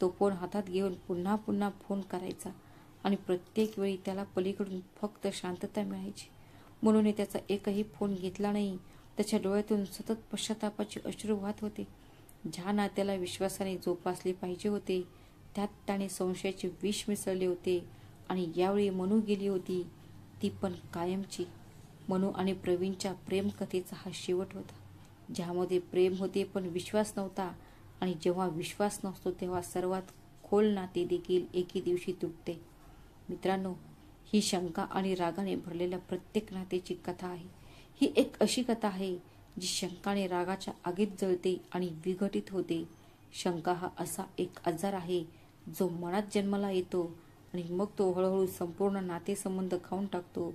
S1: तो फोन हातात घेऊन पुन्हा पुन्हा फोन करायचा, आणि प्रत्येक वेळी त्याला पलीकडून फक्त शांतता मिळायची. म्हणून त्याचा एकही फोन घेतला नाही. त्याच्या डोळ्यातून सतत पश्चातापाचे अश्रू वाहत होते. ज्या नात्याला विश्वासाने जोपासले पाहिजे होते, त्यात त्याने संशयाचे विष मिसळले होते. आणि यावेळी मनू गेली होती, ती पण कायमची. मनू आणि प्रवीणच्या प्रेमकथेचा हा शेवट होता, ज्यामध्ये प्रेम होते पण विश्वास नव्हता. आणि जेव्हा विश्वास नसतो तेव्हा सर्वात खोल नाते देखील एके दिवशी तुटते. मित्रांनो, ही शंका आणि रागाने भरलेल्या प्रत्येक नात्याची कथा आहे. ही एक अशी कथा आहे जी शंका आणि रागाच्या आगीत जळते आणि विघटित होते. शंका हा असा एक आजार आहे जो मनात जन्माला येतो आणि मग तो हळूहळू संपूर्ण नातेसंबंध खाऊन टाकतो.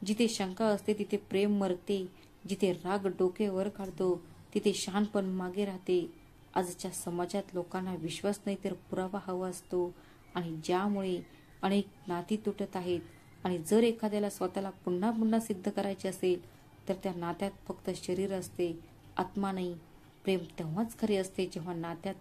S1: जिथे शंका असते तिथे प्रेम मरते. जिथे राग डोके वर काढतो तिथे शहाणपण मागे राहते. आजच्या समाजात लोकांना विश्वास नाही तर पुरावा हवा असतो, आणि ज्यामुळे अनेक नाती तुटत आहेत. आणि जर एखाद्याला स्वतःला पुन्हा पुन्हा सिद्ध करायचे असेल तर त्या नात्यात फक्त शरीर असते, आत्मा नाही. प्रेम तेव्हाच खरे असते जेव्हा नात्यात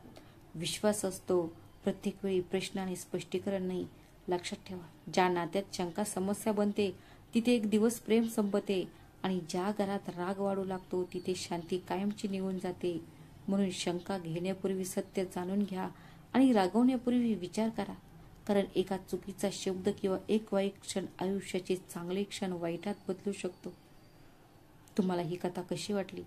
S1: विश्वास असतो, प्रत्येक वेळी प्रश्न आणि स्पष्टीकरण नाही. लक्षात ठेवा, ज्या नात्यात शंका समस्या बनते तिथे एक दिवस प्रेम संपते, आणि ज्या घरात राग वाढू लागतो तिथे शांती कायमची निघून जाते. म्हणून शंका घेण्यापूर्वी सत्य जाणून घ्या आणि रागवण्यापूर्वी विचार करा, कारण एका चुकीचा शब्द किंवा एक वाईट क्षण आयुष्याचे चांगले क्षण वाईटात बदलू शकतो. तुम्हाला ही कथा कशी वाटली?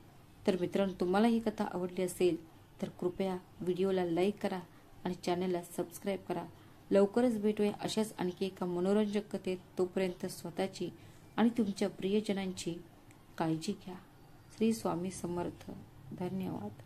S1: तर मित्रांनो, तुम्हाला ही कथा आवडली असेल तर कृपया व्हिडिओला लाईक करा आणि चॅनलला सबस्क्राईब करा. लवकरच भेटूया अशाच आणखी एका मनोरंजक कथेत. तोपर्यंत स्वतःची आणि तुमच्या प्रियजनांची काळजी घ्या. श्री स्वामी समर्थ. धन्यवाद.